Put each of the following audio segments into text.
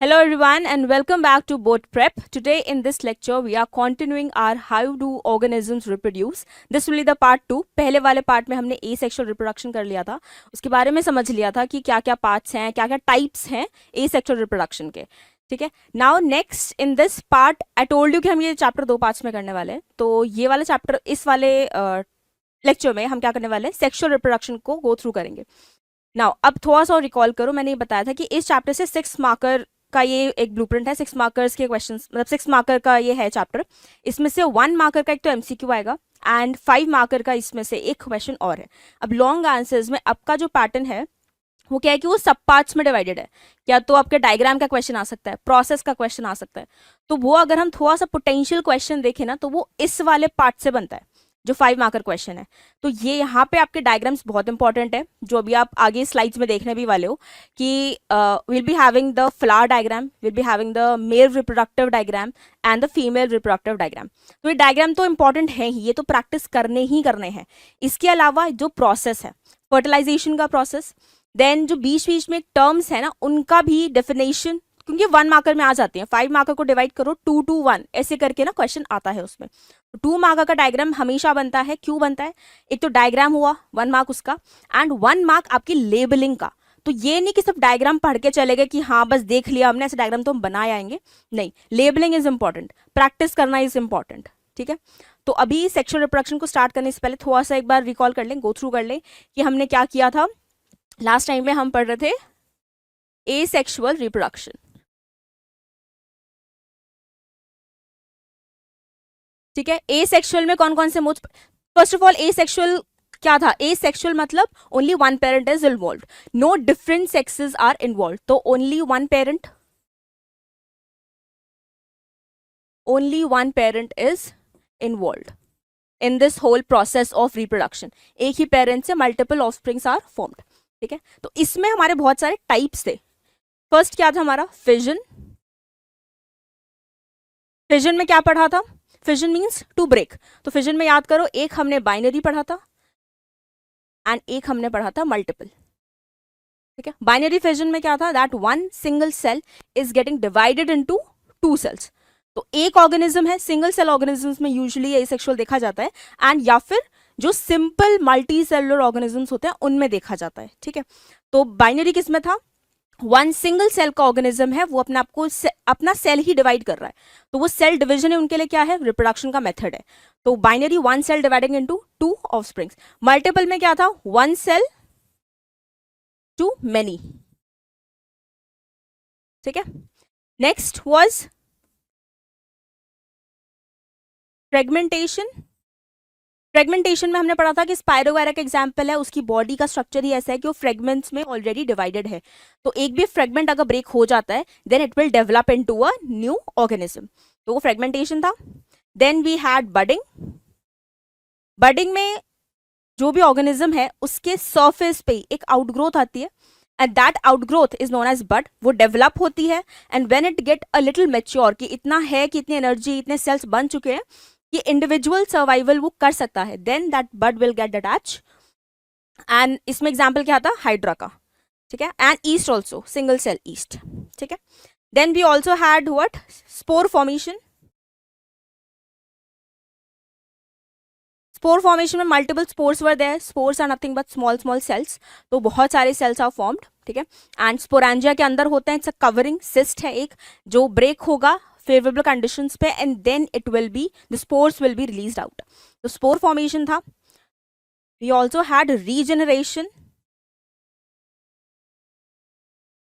Hello everyone and welcome back to Boat Prep. Today in this lecture we are continuing our how do organisms reproduce. This will be the part 2. पहले वाले part में हमने asexual reproduction कर लिया था, उसके बारे में समझ लिया था कि क्या क्या पार्ट्स हैं, क्या क्या टाइप्स हैं asexual reproduction के. ठीक है. Now next in this part I told you कि हम ये चैप्टर 2 पार्ट्स में करने वाले हैं. तो ये वाला चैप्टर इस वाले लेक्चर में हम क्या करने वाले हैं, सेक्सुअल रिप्रोडक्शन को गो थ्रू करेंगे. नाउ अब थोड़ा सा रिकॉल करो, मैंने ये बताया था कि इस चैप्टर से 6 मार्कर का ये एक ब्लूप्रिंट है. 6 मार्कर्स के क्वेश्चंस, मतलब 6 मार्कर का ये है चैप्टर. इसमें से 1 मार्कर का एक तो एमसीक्यू आएगा एंड 5 मार्कर का इसमें से एक क्वेश्चन और है. अब लॉन्ग आंसर्स में आपका जो पैटर्न है वो क्या है कि वो सब पार्ट्स में डिवाइडेड है. क्या तो आपके डायग्राम का क्वेश्चन आ सकता है, प्रोसेस का क्वेश्चन आ सकता है. तो वो अगर हम थोड़ा सा पोटेंशियल क्वेश्चन देखें ना तो वो इस वाले पार्ट से बनता है जो 5 मार्कर क्वेश्चन है. तो ये यहाँ पे आपके डायग्राम्स बहुत इंपॉर्टेंट है जो अभी आप आगे स्लाइड्स में देखने भी वाले हो कि will be having the flower diagram, will be having the male reproductive diagram and the female reproductive diagram. तो ये डायग्राम तो इंपॉर्टेंट है ही, ये तो प्रैक्टिस करने ही करने हैं. इसके अलावा जो प्रोसेस है फर्टिलाइजेशन का प्रोसेस, देन जो बीच बीच में टर्म्स है ना उनका भी डेफिनेशन, क्योंकि 1 मार्कर में आ जाते हैं. 5 मार्कर को डिवाइड करो 2 to 1 ऐसे करके ना क्वेश्चन आता है उसमें. 2 मार्कर का डायग्राम हमेशा बनता है. क्यों बनता है? एक तो डायग्राम हुआ 1 मार्क उसका, एंड 1 मार्क आपकी लेबलिंग का. तो ये नहीं कि सिर्फ डायग्राम पढ़ के चले गए कि हाँ बस देख लिया हमने, ऐसे डायग्राम तो हम बना आएंगे. नहीं, लेबलिंग इज इंपॉर्टेंट, प्रैक्टिस करना इज इंपॉर्टेंट. ठीक है. तो अभी सेक्सुअल रिप्रोडक्शन को स्टार्ट करने से पहले थोड़ा सा एक बार रिकॉल कर लें, गो थ्रू कर लें कि हमने क्या किया था. लास्ट टाइम में हम पढ़ रहे थे एसेक्सुअल रिप्रोडक्शन. ठीक है. एसेक्सुअल में कौन कौन से modes? First of all asexual क्या था? एसेक्सुअल मतलब only 1 parent is involve, no different sexes are involve. तो only 1 parent, only 1 parent is involve in this whole process of reproduction. एक ही पेरेंट से मल्टीपल ऑफस्प्रिंग्स आर फॉर्म्ड. ठीक है. तो इसमें हमारे बहुत सारे टाइप्स थे. फर्स्ट क्या था हमारा? फिजन. फिजन में क्या पढ़ा था? Fission means to break. तो फिजन में याद करो, एक हमने बाइनरी पढ़ा था एंड एक हमने पढ़ा था मल्टीपल. ठीक है. बाइनरी फिजन में क्या था? That 1 single cell is getting divided into 2 cells. तो एक ऑर्गेनिज्म है, सिंगल सेल ऑर्गेनिजम्स में यूजुअली एसेक्सुअल देखा जाता है, एंड या फिर जो सिंपल मल्टी सेलुलर ऑर्गेनिजम्स होते हैं उनमें देखा जाता है. ठीक है. तो बाइनरी किस में था? 1 सिंगल सेल का ऑर्गेनिज्म है, वो अपने आपको अपना सेल ही डिवाइड कर रहा है. तो वो सेल डिवीजन है उनके लिए क्या है? रिप्रोडक्शन का मेथड है. तो binary 1 cell dividing into 2 offsprings. Multiple में क्या था? 1 सेल टू मेनी. ठीक है. Next was fragmentation. फ्रेगमेंटेशन में हमने पढ़ा था कि स्पाइरोगायरा का एग्जाम्पल है, उसकी बॉडी का स्ट्रक्चर ही ऐसा है कि वो फ्रेगमेंट्स में ऑलरेडी डिवाइडेड है. तो एक भी फ्रेगमेंट अगर ब्रेक हो जाता है then it will develop into a new organism. तो वो फ्रेगमेंटेशन था. Then we had budding. Budding में जो भी ऑर्गेनिज्म है उसके सरफेस पे एक आउटग्रोथ आती है and that outgrowth is known as bud. वो डेवलप होती है and when it get a little mature कि इतना है कि इतनी एनर्जी, इतने सेल्स बन चुके हैं कि इंडिविजुअल सर्वाइवल वो कर सकता है, then that bud will get attach. And इसमें एग्जांपल क्या था? हाइड्रा का. ठीक है. And yeast also, single cell yeast. ठीक है. Then we also had what? Spore formation. Spore formation में multiple spores were there. Spores are nothing but small small cells. तो बहुत सारे सेल्स आर फॉर्म्ड. ठीक है. एंड स्पोरेंजिया के अंदर होते हैं, इट्स अ कवरिंग सिस्ट है एक जो ब्रेक होगा फेवरेबल कंडीशंस पे and then it will be, the spores will be released out. तो स्पोर फॉर्मेशन था. We also had regeneration.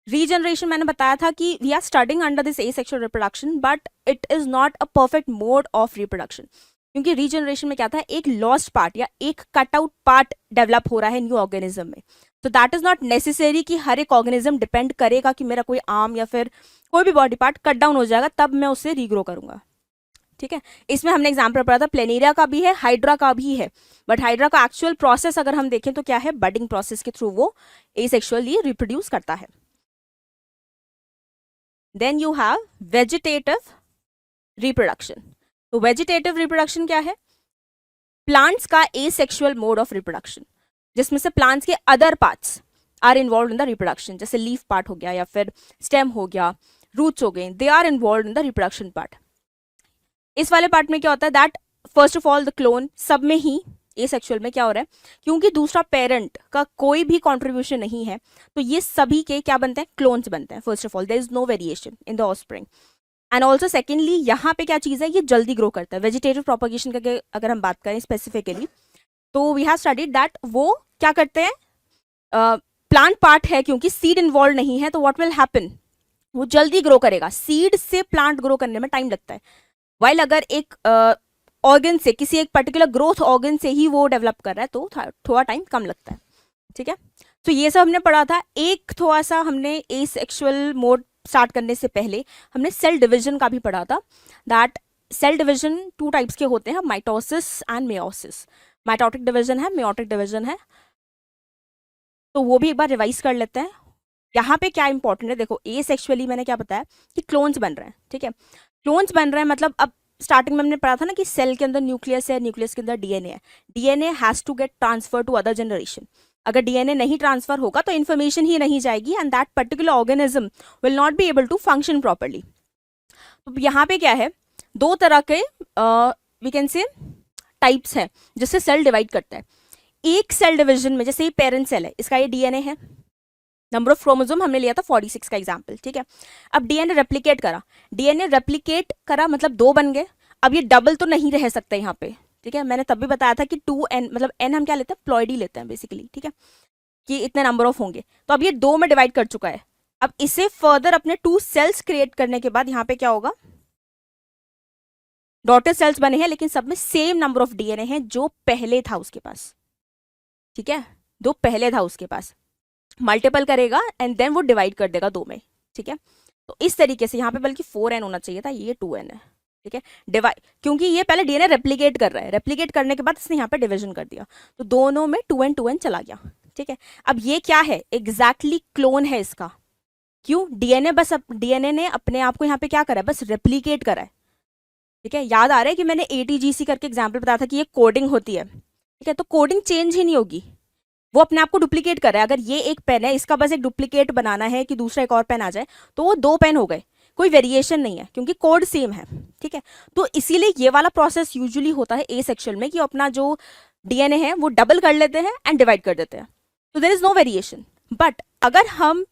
Regeneration मैंने बताया था कि we are studying under this asexual reproduction but it is not a perfect mode of reproduction, क्योंकि regeneration में क्या था? एक लॉस्ट पार्ट या एक कट आउट पार्ट डेवलप हो रहा है न्यू ऑर्गेनिज्म में. तो दैट इज नॉट नेसेसरी कि हर एक ऑर्गेनिज्म डिपेंड करेगा कि मेरा कोई आर्म या फिर कोई भी बॉडी पार्ट कट डाउन हो जाएगा तब मैं उसे रीग्रो करूंगा. ठीक है. इसमें हमने एग्जाम्पल पढ़ा था, प्लेनेरिया का भी है, हाइड्रा का भी है. बट हाइड्रा का एक्चुअल प्रोसेस अगर हम देखें तो क्या है? बडिंग प्रोसेस के थ्रू वो एसेक्सुअली रिप्रोड्यूस करता है. Then you have vegetative reproduction. तो वेजिटेटिव रिप्रोडक्शन क्या है? प्लांट्स का एसेक्सुअल मोड ऑफ रिप्रोडक्शन, जिसमें से प्लांट्स के other parts are involve in the reproduction. जैसे लीफ पार्ट हो गया या फिर स्टेम हो गया, रूट्स हो गए, they are involve in the reproduction part. इस वाले पार्ट में क्या होता है that first of all the clone, सब में ही एसेक्सुअल में क्या हो रहा है, क्योंकि दूसरा पेरेंट का कोई भी कंट्रीब्यूशन नहीं है, तो ये सभी के क्या बनते हैं, क्लोन्स बनते हैं। First of all there is no variation in the offspring. And also secondly यहाँ पे क्या चीज़ है, ये जल्दी ग्रो करता है। वेजिटेटिव प्रोपोगेशन का अगर हम बात करें स्पेसिफिकली, तो वी हैव स्टडीड दैट वो क्या करते हैं, प्लांट पार्ट है क्योंकि सीड इन्वॉल्व नहीं है, तो व्हाट विल हैपन, वो जल्दी ग्रो करेगा। सीड से प्लांट ग्रो करने में टाइम लगता है, वाइल अगर एक ऑर्गन से, किसी एक पर्टिकुलर ग्रोथ ऑर्गन से ही वो डेवलप कर रहा है, तो थोड़ा टाइम कम लगता है। ठीक है, तो ये सब हमने पढ़ा था। एक थोड़ा सा हमने एसेक्सुअल मोड स्टार्ट करने से पहले हमने सेल डिवीजन का भी पढ़ा था, दैट सेल डिवीजन 2 टाइप्स के होते हैं, mitosis and meiosis. Mitotic division है, मेयोटिक डिवीजन है, तो वो भी एक बार रिवाइज कर लेते हैं। यहाँ पे क्या इंपॉर्टेंट है, देखो एसेक्सुअली मैंने क्या बताया कि क्लोन्स बन रहे हैं। ठीक है, क्लोन्स बन रहे हैं मतलब अब स्टार्टिंग में हमने पढ़ा था ना कि सेल के अंदर न्यूक्लियस है, न्यूक्लियस के अंदर डीएनए है, DNA has to get transfer to other generation. अगर डीएनए नहीं ट्रांसफर होगा तो इन्फॉर्मेशन ही नहीं जाएगी, and that particular organism will not be able to function properly. तो यहाँ पे क्या है, 2 तरह के वी कैन से टाइप्स हैं जिससे सेल डिवाइड करता है। एक सेल डिवीजन में, जैसे ये पेरेंट सेल है, इसका ये डीएनए है, नंबर ऑफ क्रोमोसोम हमने लिया था 46 का एग्जाम्पल। ठीक है, अब डीएनए रेप्लिकेट करा, डीएनए रेप्लिकेट करा मतलब 2 बन गए। अब ये डबल तो नहीं रह सकता यहाँ पे। ठीक है, मैंने तब भी बताया था कि 2n मतलब n हम क्या लेते हैं, प्लॉइडी लेते हैं बेसिकली। ठीक है, कि इतने नंबर ऑफ होंगे, तो अब ये 2 में डिवाइड कर चुका है। अब इसे फर्दर अपने 2 सेल्स क्रिएट करने के बाद यहाँ पे क्या होगा, डॉटर सेल्स बने हैं, लेकिन सब में सेम नंबर ऑफ डीएनए है जो पहले था उसके पास। ठीक है, जो पहले था उसके पास, मल्टीपल करेगा एंड देन वो डिवाइड कर देगा 2 में। ठीक है, तो इस तरीके से यहाँ पे बल्कि 4n होना चाहिए था, ये 2n है। ठीक है, डिवाइड, क्योंकि ये पहले डीएनए रेप्लिकेट कर रहा है, रेप्लिकेट करने के बाद इसने यहाँ पे डिवीजन कर दिया, तो दोनों में 2n 2n चला गया। ठीक है, अब ये क्या है, एग्जैक्टली क्लोन है इसका। क्यों, डीएनए बस डीएनए ने अपने आप को यहाँ पे क्या करा है, बस रेप्लिकेट करा है। ठीक है, याद आ रहा है कि मैंने ATGC करके एग्जाम्पल बताया था कि ये कोडिंग होती है। ठीक है, तो कोडिंग चेंज ही नहीं होगी, वो अपने आप को डुप्लीकेट कर रहा है। अगर ये एक पेन है, इसका बस एक डुप्लीकेट बनाना है कि दूसरा एक और पेन आ जाए, तो वो 2 पेन हो गए, कोई वेरिएशन नहीं है क्योंकि कोड सेम है। ठीक है, तो इसीलिए ये वाला प्रोसेस यूजुअली होता है एसेक्सुअल में कि अपना जो डीएनए है वो डबल कर लेते हैं एंड डिवाइड कर देते हैं, तो there is no variation. But अगर हम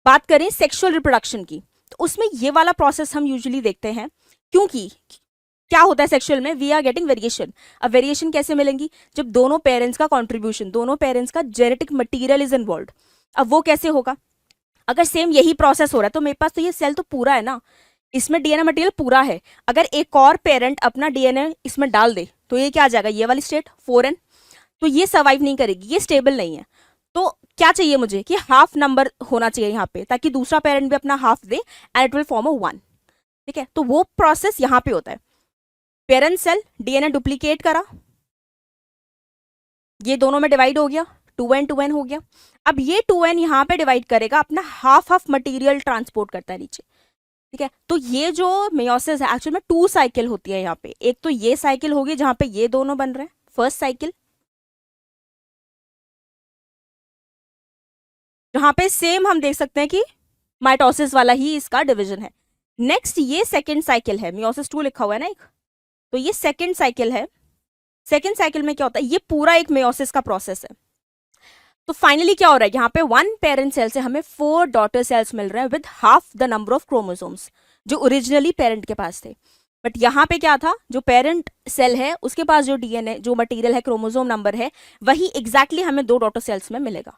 बात करें सेक्सुअल रिप्रोडक्शन की, तो उसमें ये वाला प्रोसेस हम यूजुअली देखते हैं, क्योंकि क्या होता है सेक्सुअल में, वी आर गेटिंग वेरिएशन। अब वेरिएशन कैसे मिलेंगी, जब दोनों पेरेंट्स का कंट्रीब्यूशन, दोनों पेरेंट्स का जेनेटिक मटेरियल इज इन्वॉल्व। अब वो कैसे होगा, अगर सेम यही प्रोसेस हो रहा है तो मेरे पास तो ये सेल तो पूरा है ना, इसमें डीएनए मटेरियल पूरा है। अगर एक और पेरेंट अपना डीएनए इसमें डाल दे तो ये क्या आ जाएगा, ये वाली स्टेट 4n, तो ये सर्वाइव नहीं करेगी, ये स्टेबल नहीं है। तो क्या चाहिए मुझे कि हाफ नंबर होना चाहिए यहाँ पे, ताकि दूसरा पेरेंट भी अपना half they and it will form a 1। ठीक है, तो वो प्रोसेस यहाँ पे होता है। पेरेंट सेल डीएनए डुप्लीकेट करा, ये दोनों में डिवाइड हो गया, 2n 2n हो गया। अब ये 2n यहाँ पे डिवाइड करेगा, अपना हाफ मटेरियल ट्रांसपोर्ट करता है नीचे। ठीक है, तो ये जो मेयोसिस है एक्चुअल में 2 साइकिल होती है यहाँ पे। एक तो ये साइकिल होगी जहां पे ये दोनों बन रहे हैं, फर्स्ट साइकिल, जहां पे सेम हम देख सकते हैं कि माइटोसिस वाला ही इसका डिवीजन है। नेक्स्ट ये सेकेंड साइकिल है, मियोसिस 2 लिखा हुआ है ना एक, तो ये सेकेंड साइकिल है। सेकेंड साइकिल में क्या होता है, ये पूरा एक मेयोसिस का प्रोसेस है। तो फाइनली क्या हो रहा है, यहाँ पे 1 पेरेंट सेल से हमें 4 डॉटर सेल्स मिल रहे हैं with half the number of chromosomes जो ओरिजिनली पेरेंट के पास थे। बट यहाँ पे क्या था, जो पेरेंट सेल है उसके पास जो डीएनए जो मटेरियल है, क्रोमोसोम नंबर है, वही एग्जैक्टली हमें 2 डॉटर सेल्स में मिलेगा।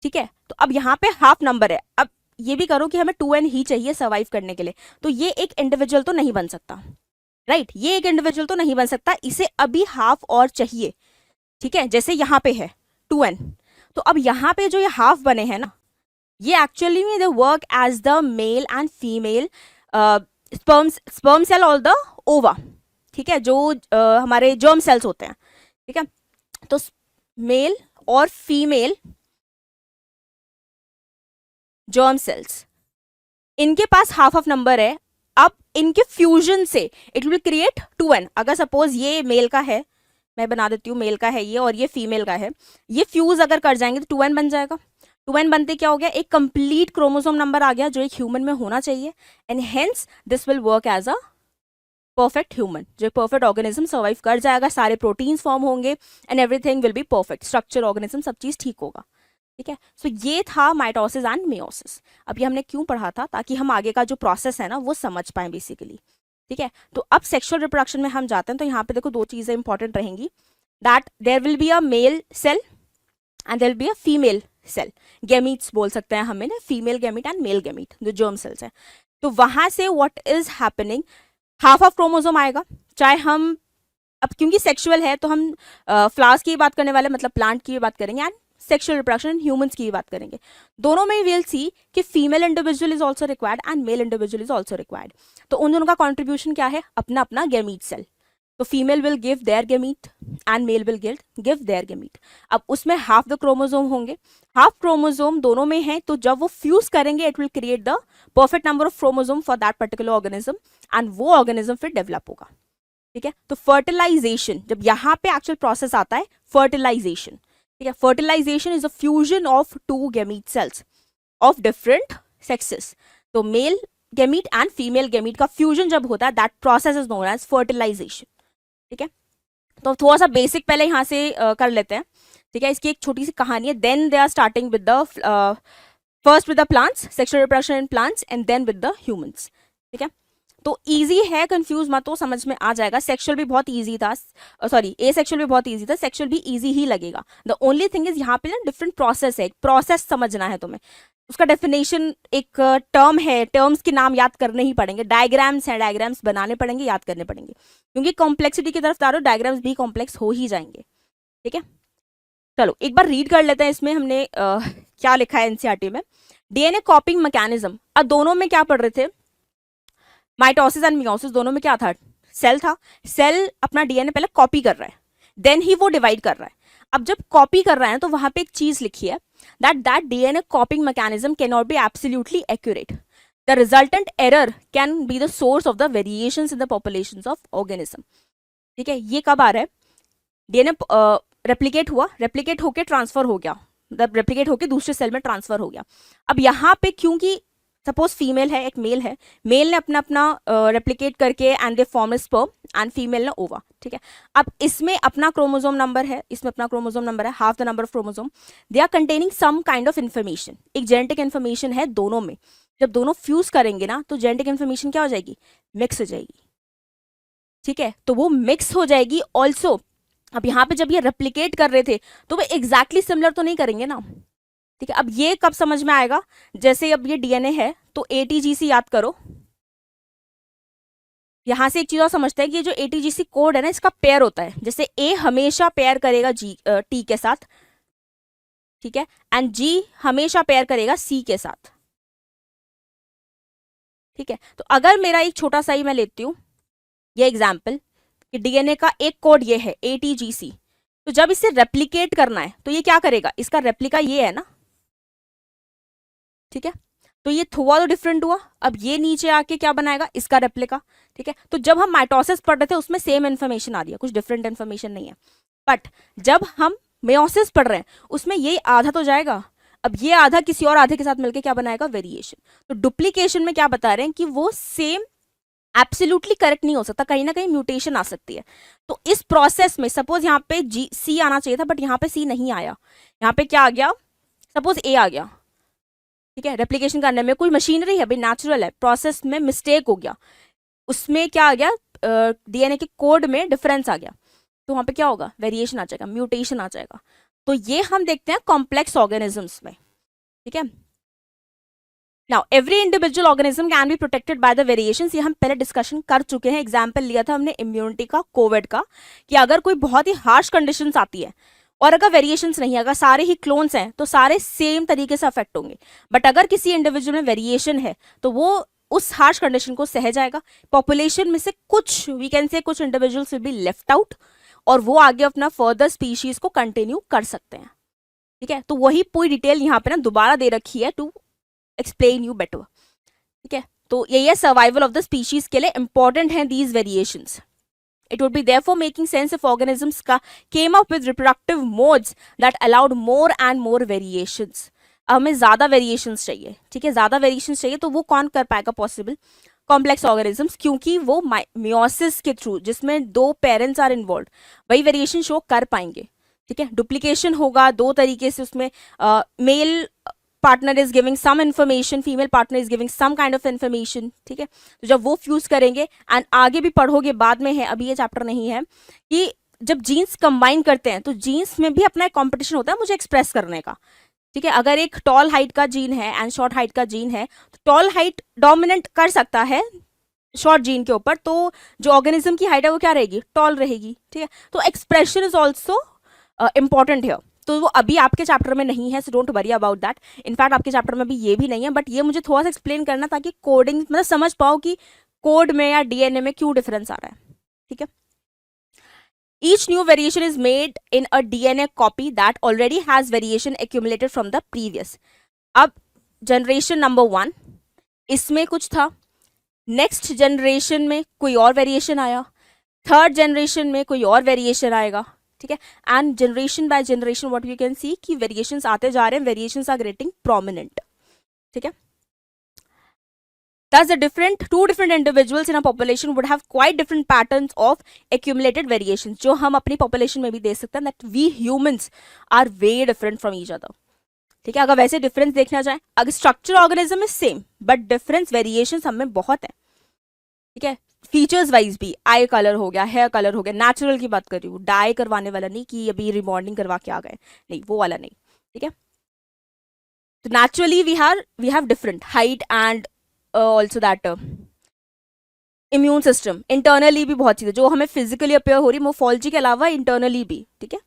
ठीक है, तो अब यहाँ पे हाफ नंबर है। अब ये भी करो कि हमें 2n ही चाहिए सर्वाइव करने के लिए, तो ये एक इंडिविजुअल तो नहीं बन सकता, राइट, ये एक इंडिविजुअल तो नहीं बन सकता, इसे अभी हाफ और चाहिए। ठीक है, जैसे यहाँ पे है 2n, तो अब यहाँ पे जो ये हाफ बने हैं ना, ये एक्चुअली में they work as the male and female sperm cell और द ओवा। ठीक है, जो हमारे जर्म सेल्स होते हैं। ठीक है, तो मेल और फीमेल जर्म सेल्स, इनके पास हाफ नंबर है। अब इनके फ्यूजन से इट विल क्रिएट 2n। अगर सपोज ये मेल का है, मैं बना देती हूँ, मेल का है ये और ये फीमेल का है, ये फ्यूज अगर कर जाएंगे तो 2n बन जाएगा। 2n बनते क्या हो गया, एक कंप्लीट क्रोमोसोम नंबर आ गया जो एक ह्यूमन में होना चाहिए, and hence this will work as a perfect human, जो परफेक्ट ऑर्गेनिज्म सर्वाइव कर जाएगा, सारे प्रोटीन्स फॉर्म होंगे and everything will be perfect, structure organism सब चीज ठीक होगा। ठीक है, सो ये था माइटोसिस एंड मेयोसिस। अब ये हमने क्यों पढ़ा था, ताकि हम आगे का जो प्रोसेस है ना वो समझ पाए बेसिकली। ठीक है, तो अब सेक्सुअल रिप्रोडक्शन में हम जाते हैं, तो यहाँ पे देखो दो चीजें इंपॉर्टेंट रहेंगी, that there will be a male cell and there will be a female cell, gametes बोल सकते हैं हमें ना, female gamete and male gamete जो जर्म सेल्स हैं। तो वहां से what is happening, half of chromosome आएगा, चाहे हम, अब क्योंकि सेक्सुअल है तो हम फ्लावर्स की बात करने वाले, मतलब प्लांट की भी बात करेंगे, एंड सेक्सुअल रिप्रोडक्शन ह्यूमंस की भी बात करेंगे। दोनों में विल सी कि female individual is also required and male individual is also required. तो उन दोनों का कॉन्ट्रीब्यूशन क्या है, अपना अपना गैमीट सेल। तो female will give their gamete and male will give their gamete. अब उसमें हाफ द क्रोमोसोम होंगे, हाफ क्रोमोसोम दोनों में है, तो जब वो फ्यूज करेंगे it will create the perfect number of chromosome for that particular organism, and वो ऑर्गेनिज्म फिर डेवलप होगा। ठीक है, तो फर्टिलाइजेशन, जब यहाँ पे एक्चुअल प्रोसेस आता है फर्टिलाइजेशन, ठीक है, fertilisation is a fusion of two gamete cells of different sexes. तो male gamete and female gamete का फ्यूजन जब होता है, that process is known as fertilisation. ठीक है, तो थोड़ा सा बेसिक पहले यहाँ से कर लेते हैं। ठीक है, इसकी एक छोटी सी कहानी है, then they are starting with the first with the plants, sexual reproduction in plants, and then with the humans. ठीक है, तो इजी है, कंफ्यूज मत हो, समझ में आ जाएगा। सेक्सुअल भी बहुत इजी था, सॉरी ए सेक्सुअल भी बहुत इजी था, सेक्सुअल भी इजी ही लगेगा। द ओनली थिंग इज यहाँ पे ना डिफरेंट प्रोसेस है, एक प्रोसेस समझना है तुम्हें, उसका डेफिनेशन, एक टर्म है, टर्म्स के नाम याद करने ही पड़ेंगे, डायग्राम्स हैं, डायग्राम्स बनाने पड़ेंगे, याद करने पड़ेंगे, क्योंकि कॉम्प्लेक्सिटी की तरफ जा रहे हो, डायग्राम्स भी कॉम्प्लेक्स हो ही जाएंगे। ठीक है, चलो एक बार रीड कर लेते हैं, इसमें हमने क्या लिखा है एनसीईआरटी में। डीएनए कॉपिंग मैकेनिज्म, अब दोनों में क्या पढ़ रहे थे, माइटोसिस एंड मियोसिस, दोनों में क्या था, सेल था, सेल अपना डीएनए पहले कॉपी कर रहा है, देन ही वो डिवाइड कर रहा है। अब जब कॉपी कर रहा है तो वहां पे एक चीज लिखी है, that DNA कॉपिंग mechanism can not be absolutely accurate, the resultant error can be the source of the variations in the populations of organism. ठीक है, ये कब आ रहा है, डीएनए रेप्लिकेट हुआ, रेप्लिकेट होके ट्रांसफर हो गया, मतलब रेप्लिकेट होके दूसरे सेल में ट्रांसफर हो गया। अब यहाँ पे क्योंकि सपोज फीमेल है, एक मेल है, मेल ने अपना अपना रेप्लिकेट करके and they form sperm and female ने ओवा। ठीक है, अब इसमें अपना क्रोमोसोम नंबर है, इसमें अपना क्रोमोसोम नंबर है, half the number of chromosome, they are containing some kind of information, एक जेनेटिक इन्फॉर्मेशन है दोनों में। जब दोनों फ्यूज करेंगे ना तो जेनेटिक इन्फॉर्मेशन क्या हो जाएगी, मिक्स हो जाएगी। ठीक है, तो वो मिक्स हो जाएगी ऑल्सो। अब यहाँ पे जब ये रेप्लिकेट कर रहे थे तो वो एग्जैक्टली सिमिलर तो नहीं करेंगे ना। ठीक है, अब ये कब समझ में आएगा, जैसे अब ये डीएनए है तो एटीजीसी याद करो, यहां से एक चीज और समझते हैं कि ये जो एटीजीसी कोड है ना, इसका पेयर होता है, जैसे ए हमेशा पेयर करेगा जी टी के साथ, ठीक है, एंड जी हमेशा पेयर करेगा सी के साथ। ठीक है, तो अगर मेरा एक छोटा सा ही मैं लेती हूं ये एग्जाम्पल कि डीएनए का एक कोड ये है एटीजीसी, तो जब इसे रेप्लिकेट करना है तो ये क्या करेगा, इसका रेप्लिका ये है ना। ठीक है, तो ये थोड़ा तो डिफरेंट हुआ, अब ये नीचे आके क्या बनाएगा, इसका रेप्लिका। ठीक है, तो जब हम माइटोसिस पढ़ रहे थे उसमें सेम इन्फॉर्मेशन आ रही है, कुछ डिफरेंट इन्फॉर्मेशन नहीं है, बट जब हम मेयोसिस पढ़ रहे हैं उसमें ये आधा तो जाएगा, अब ये आधा किसी और आधे के साथ मिलकर क्या बनाएगा, वेरिएशन। तो डुप्लीकेशन में क्या बता रहे हैं कि वो सेम एब्सोल्युटली करेक्ट नहीं हो सकता, कहीं ना कहीं म्यूटेशन आ सकती है। तो इस प्रोसेस में सपोज यहाँ पे जी सी आना चाहिए था, बट यहाँ पे सी नहीं आया, यहाँ पे क्या आ गया, सपोज ए आ गया। ठीक है, रेप्लिकेशन करने में कोई मशीनरी है भाई, नेचुरल है, प्रोसेस में मिस्टेक हो गया, उसमें क्या आ गया, डीएनए के कोड में डिफरेंस आ गया, तो वहां पे क्या होगा, वेरिएशन आ जाएगा, म्यूटेशन आ जाएगा। तो ये हम देखते हैं कॉम्प्लेक्स ऑर्गेनिजम्स में। ठीक है, now every individual organism can be protected by the variations, ये हम पहले डिस्कशन कर चुके हैं, एग्जांपल लिया था हमने इम्यूनिटी का, कोविड का, कि अगर कोई बहुत ही हार्श कंडीशंस आती है और अगर वेरिएशंस नहीं है, अगर सारे ही क्लोन्स हैं तो सारे सेम तरीके से अफेक्ट होंगे, बट अगर किसी इंडिविजुअल में वेरिएशन है तो वो उस हार्श कंडीशन को सह जाएगा। पॉपुलेशन में से कुछ, वी कैन से कुछ individuals will be left out और वो आगे अपना फर्दर स्पीशीज को कंटिन्यू कर सकते हैं। ठीक है, तो वही पूरी डिटेल यहाँ पे ना दोबारा दे रखी है टू एक्सप्लेन यू बेटर। ठीक है, तो यही है सर्वाइवल ऑफ द स्पीशीज के लिए इंपॉर्टेंट है these variations. It would be therefore making sense if organisms came up with reproductive modes that allowed more and more variations. हमें ज़्यादा वेरिएशंस चाहिए, ठीक है, ज़्यादा वेरिएशंस चाहिए, तो वो कौन कर पाएगा पॉसिबल? कॉम्प्लेक्स ऑर्गेनिजम्स, क्योंकि वो मियोसिस के थ्रू, जिसमें 2 पेरेंट्स आर इन्वॉल्व, वही वेरिएशन शो कर पाएंगे, ठीक है। डुप्लीकेशन होगा 2 तरीके से, उसमें male partner is giving some information, female partner is giving some kind of information, ठीक है। तो जब वो फ्यूज करेंगे, एंड आगे भी पढ़ोगे, बाद में है, अभी ये चैप्टर नहीं है, कि जब जीन्स कंबाइन करते हैं तो जीन्स में भी अपना एक कॉम्पिटिशन होता है मुझे एक्सप्रेस करने का, ठीक है। अगर एक टॉल हाइट का जीन है एंड शॉर्ट हाइट का जीन है, तो टॉल हाइट डोमिनेंट कर सकता है शॉर्ट जीन के ऊपर, तो जो ऑर्गेनिज्म की हाइट है वो क्या रहेगी? टॉल रहेगी, ठीक है। तो एक्सप्रेशन इज ऑल्सो इंपॉर्टेंट है। तो वो अभी आपके चैप्टर में नहीं है, so don't worry about that. In fact आपके चैप्टर में भी ये भी नहीं है, बट ये मुझे थोड़ा सा एक्सप्लेन करना ताकि कोडिंग मतलब समझ पाओ कि कोड में या डीएनए में क्यों डिफरेंस आ रहा है, ठीक है। Each new variation is made in a DNA copy that already has variation accumulated from the previous. अब जनरेशन नंबर 1 इसमें कुछ था, नेक्स्ट जनरेशन में कोई और वेरिएशन आया, थर्ड जनरेशन में कोई और वेरिएशन आएगा, ठीक है। And generation by generation what you can सी कि वेरिएशंस आते जा रहे हैं, वेरिएशंस आर गेटिंग प्रोमिनेंट, ठीक है। Thus, two different individuals in a population would have quite different patterns of accumulated variations. जो हम अपनी population में भी देख सकते हैं that we humans are way different from each other. ठीक है, अगर वैसे डिफरेंस देखना जाए, अगर structure organism is same but difference variations हमें बहुत है, ठीक है। फीचर्स वाइज भी, आई कलर हो गया, हेयर कलर हो गया, नेचुरल की बात कर रही हूँ, डाई करवाने वाला नहीं कि अभी रिबॉन्डिंग करवा के आ गए, नहीं वो वाला नहीं, ठीक है। तो naturally we have different height and also that immune system, internally भी बहुत चीजें जो हमें फिजिकली अपेयर हो रही है मोर्फोलॉजी के अलावा इंटरनली भी, ठीक है।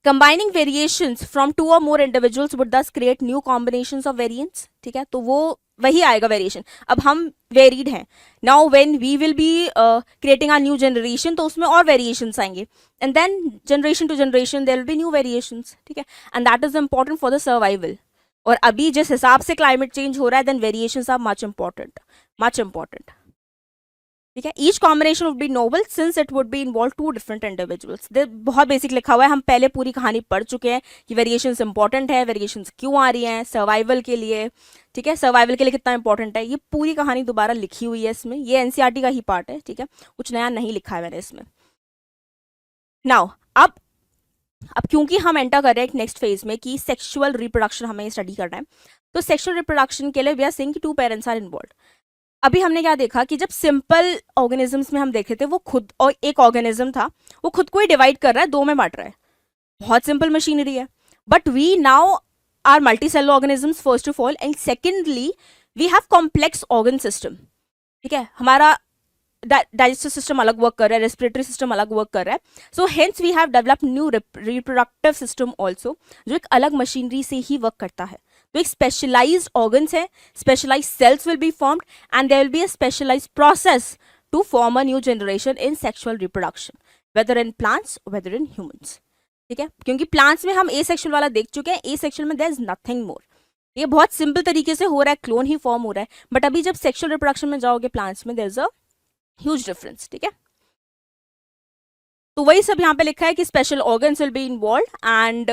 Combining variations from 2 or more individuals would thus create new combinations of variants, ठीक है। तो वो वही आएगा वेरिएशन। अब हम वेरीड हैं, now when we will be creating a new generation, तो उसमें और वेरिएशंस आएंगे, and then generation to generation there will be new variations, ठीक है। And that is important for the survival. और अभी जिस हिसाब से क्लाइमेट चेंज हो रहा है, then variations are much important, much important, ठीक है। Each combination would be noble since it would be involve 2 different individuals. बहुत बेसिक लिखा हुआ है, हम पहले पूरी कहानी पढ़ चुके हैं कि वेरिएशंस इंपॉर्टेंट है, वेरिएशंस क्यों आ रही हैं सर्वाइवल के लिए, ठीक है, सर्वाइवल के लिए कितना इंपॉर्टेंट है, ये पूरी कहानी दोबारा लिखी हुई है इसमें, ये एनसीईआरटी का ही पार्ट है, ठीक है, कुछ नया नहीं लिखा है मैंने इसमें। नाउ अब क्योंकि हम एंटर कर रहे हैं एक नेक्स्ट फेज में कि सेक्सुअल रिप्रोडक्शन हमें स्टडी करना है, तो सेक्सुअल रिप्रोडक्शन के लिए वी आर सेइंग कि 2 पेरेंट्स आर इन्वॉल्व। अभी हमने क्या देखा कि जब सिंपल ऑर्गेनिजम्स में हम देखे थे, वो खुद, और एक ऑर्गेनिज्म था वो खुद को ही डिवाइड कर रहा है, 2 में बांट रहा है, बहुत सिंपल मशीनरी है। But we now are multicellular organisms first of all, and secondly we have complex organ system, ठीक है। हमारा डाइजेस्टिव सिस्टम अलग वर्क कर रहा है, रेस्पिरेटरी सिस्टम अलग वर्क कर रहा है, so hence we have develop new reproductive system also, जो एक अलग मशीनरी से ही वर्क करता है। तो एक स्पेशलाइज्ड ऑर्गन्स है, specialized cells will be formed, and there will be a specialized process to form a new generation in sexual reproduction, whether in plants whether in humans, ठीक है। क्योंकि प्लांट्स में हम एसेक्सुअल वाला देख चुके हैं, एसेक्सुअल में देयर इज नथिंग मोर, ये बहुत सिंपल तरीके से हो रहा है, क्लोन ही फॉर्म हो रहा है। बट अभी जब सेक्सुअल रिप्रोडक्शन में जाओगे प्लांट्स में, there is a huge difference, ठीक है। तो वही सब यहाँ पे लिखा है कि special organs will be involve, and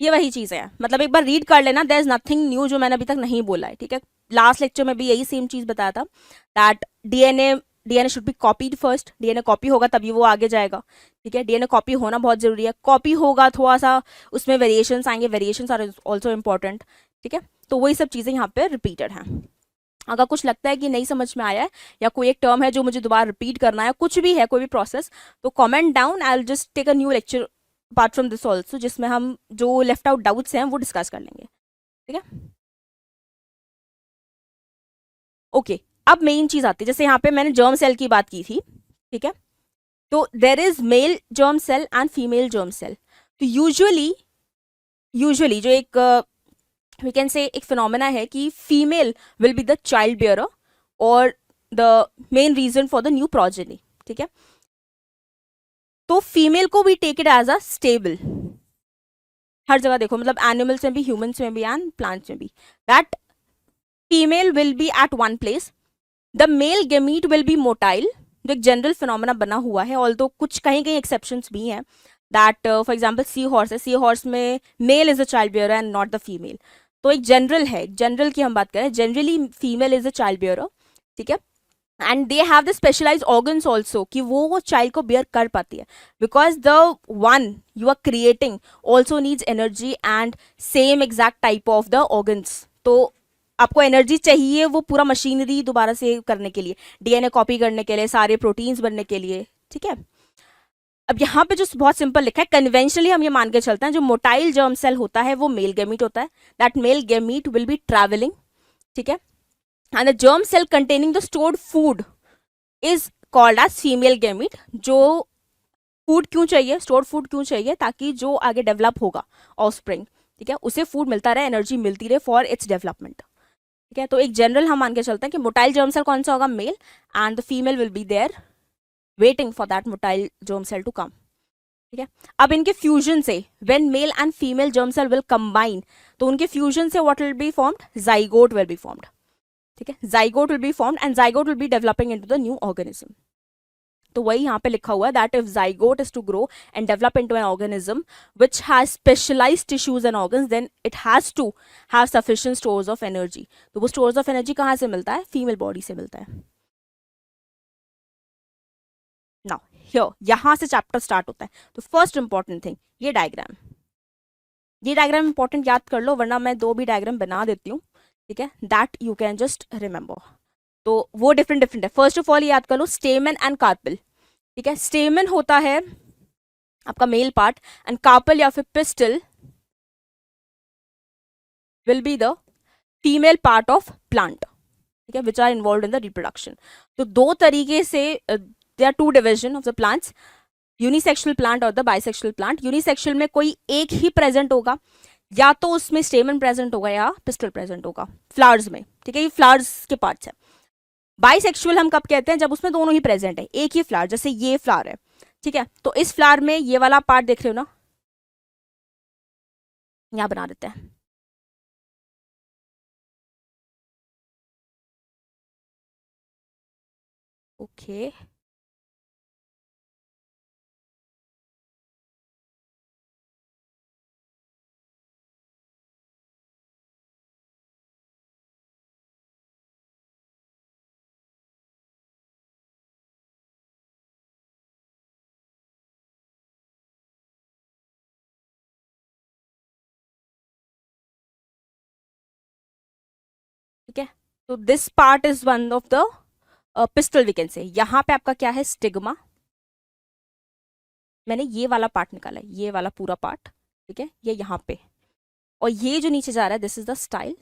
ये वही चीज़ है, मतलब एक बार रीड कर लेना, देयर इज नथिंग न्यू जो मैंने अभी तक नहीं बोला है, ठीक है। लास्ट लेक्चर में भी यही सेम चीज़ बताया था that DNA should be copied first, DNA copy होगा तभी वो आगे जाएगा, ठीक है। डीएनए कॉपी होना बहुत जरूरी है, कॉपी होगा थोड़ा सा उसमें वेरिएशंस आएंगे, वेरिएशंस आर ऑल्सो इंपॉर्टेंट, ठीक है। तो वही सब चीज़ें यहाँ पे रिपीटेड हैं। अगर कुछ लगता है कि नहीं समझ में आया है, या कोई एक टर्म है जो मुझे दोबारा रिपीट करना है, कुछ भी है, कोई भी प्रोसेस, तो comment down, I will just take a new lecture apart from this also, जिसमें हम जो लेफ्ट आउट डाउट्स हैं वो डिस्कस कर लेंगे, ठीक है। ओके, अब मेन चीज आती है, जैसे यहाँ पे मैंने जर्म सेल की बात की थी, ठीक है। तो there is male germ cell and female germ cell. तो यूजुअली जो एक वी कैन से एक फिनोमेना है कि female will be the child bearer और the main reason for the new progeny, ठीक है। तो फीमेल को भी take it as a stable, हर जगह देखो, मतलब एनिमल्स में भी, ह्यूमंस में भी एंड प्लांट्स में भी, that female will be at one place, the male gamete will be motile, जो एक जनरल फिनोमेना बना हुआ है, ऑल्दो कुछ कहीं कहीं एक्सेप्शंस भी हैं, that for example sea horse है, सी हॉर्स में male is a child bearer and not the female. तो एक जनरल है, जनरल की हम बात करें, generally female is a child bearer, ठीक है, and they have the specialize organs also कि वो चाइल्ड को बियर कर पाती है, because the one you are creating also needs energy and same exact type of the organs. तो आपको एनर्जी चाहिए वो पूरा मशीनरी दोबारा से करने के लिए, डीएनए कॉपी करने के लिए, सारे प्रोटीन्स बनने के लिए, ठीक है। अब यहाँ पे जो बहुत सिंपल लिखा है, कन्वेंशनली हम ये मान के चलते हैं जो मोटाइल जर्म सेल होता है वो मेल गैमीट होता है, that male gamete will be travelling, ठीक है, and the germ cell containing the stored food is called as female gamete. जो फूड क्यों चाहिए, स्टोर्ड फूड क्यों चाहिए, ताकि जो आगे डेवलप होगा ऑफस्प्रिंग, ठीक है, उसे फूड मिलता रहे, एनर्जी मिलती रहे फॉर इट्स डेवलपमेंट, ठीक है। तो एक जनरल हम मान के चलते हैं कि मोटाइल जर्म सेल कौन सा होगा, male, and the female will be there waiting for that motile germ cell to come, ठीक है। अब इनके फ्यूजन से when male and female germ cell will combine, तो उनके फ्यूजन से what will be formed, zygote will be formed, ठीक है, zygote will be formed and zygote will be developing into the new organism. तो वही यहाँ पे लिखा हुआ है that if zygote is to grow and develop into an organism which has specialized tissues and organs, then it has to have sufficient stores of energy. तो वो stores of energy कहाँ से मिलता है, फीमेल बॉडी से मिलता है। Now here यहां से चैप्टर स्टार्ट होता है। तो फर्स्ट इंपॉर्टेंट थिंग, ये डायग्राम इंपॉर्टेंट, याद कर लो, वरना मैं दो भी डायग्राम बना देती हूँ, ठीक है, that you can just remember. तो वो डिफरेंट है। फर्स्ट ऑफ ऑल याद कर लो स्टेमन एंड कार्पल, ठीक है। स्टेमन होता है आपका मेल पार्ट एंड कार्पल या फिर pistil will be the female part of plant, ठीक है, which are involve in the reproduction. तो दो तरीके से there are two division of the plants, unisexual plant और द बाइसेक्सुअल प्लांट। यूनिसेक्सुअल में कोई एक ही प्रेजेंट होगा, या तो उसमें स्टेमन प्रेजेंट होगा या पिस्टल प्रेजेंट होगा फ्लावर्स में, ठीक है, ये फ्लावर्स के पार्ट्स है। बाइसेक्सुअल हम कब कहते हैं, जब उसमें दोनों ही प्रेजेंट है, एक ही फ्लावर, जैसे ये फ्लावर है, ठीक है, तो इस फ्लावर में ये वाला पार्ट देख रहे हो ना, यहां बना देते हैं, ओके ठीक है। तो this part is one of the pistil we can say. यहां पे आपका क्या है, स्टिग्मा, मैंने ये वाला पार्ट निकाला है, ये वाला पूरा पार्ट, ठीक है, ये यहाँ पे, और ये जो नीचे जा रहा है this is the style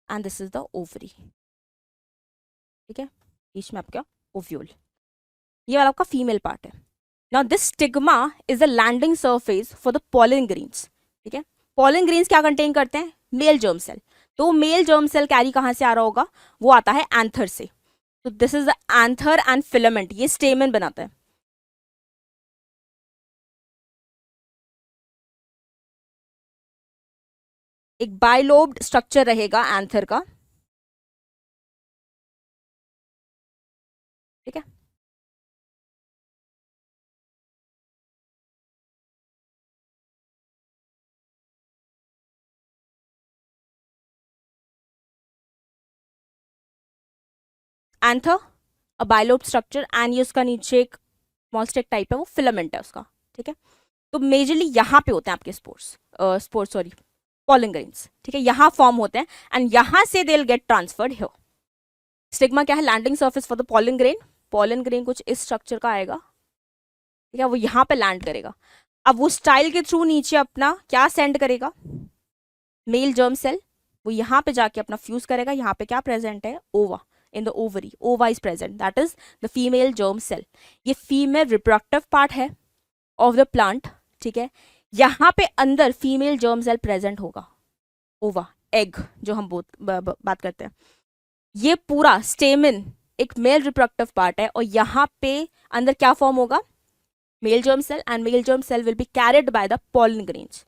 and this is the ovary, ठीक है, बीच में आपका ओव्यूल, ये वाला आपका फीमेल पार्ट है। Now this stigma is the landing surface for the pollen grains, ठीक है। पॉलन ग्रेन्स क्या कंटेन करते हैं, मेल जर्म सेल। तो मेल जर्म सेल कैरी कहां से आ रहा होगा, वो आता है एंथर से। तो this is the anther and filament, ये स्टेमन बनाता है। एक बाइलोब्ड स्ट्रक्चर रहेगा एंथर का, ठीक है, anther a bilobed structure and ये उसका नीचे एक स्मॉल स्टिक टाइप है, वो फिलामेंट है उसका, ठीक है। तो मेजरली यहाँ पे होते हैं आपके स्पोर्स सॉरी पॉलन ग्रेन्स, ठीक है, यहाँ फॉर्म होते हैं एंड यहाँ से they will get transferred here. Stigma क्या है, landing surface for the pollen grain. Pollen grain कुछ इस स्ट्रक्चर का आएगा, ठीक है, वो यहाँ पे लैंड करेगा। अब वो स्टाइल के थ्रू नीचे अपना क्या सेंड करेगा, मेल जर्म सेल, वो यहाँ पे जाके अपना फ्यूज करेगा। यहाँ पे क्या प्रेजेंट है, ova, in the ovary ova is present, that is the female germ cell. ये फीमेल रिप्रोडक्टिव पार्ट है ऑफ द प्लांट, ठीक है। यहाँ पे अंदर फीमेल जर्म सेल प्रेजेंट होगा, ओवा, एग जो हम बात करते हैं। ये पूरा स्टेमन एक मेल रिप्रोडक्टिव पार्ट है और यहाँ पे अंदर क्या फॉर्म होगा, male germ cell, and male germ cell will be carried by the pollen grains,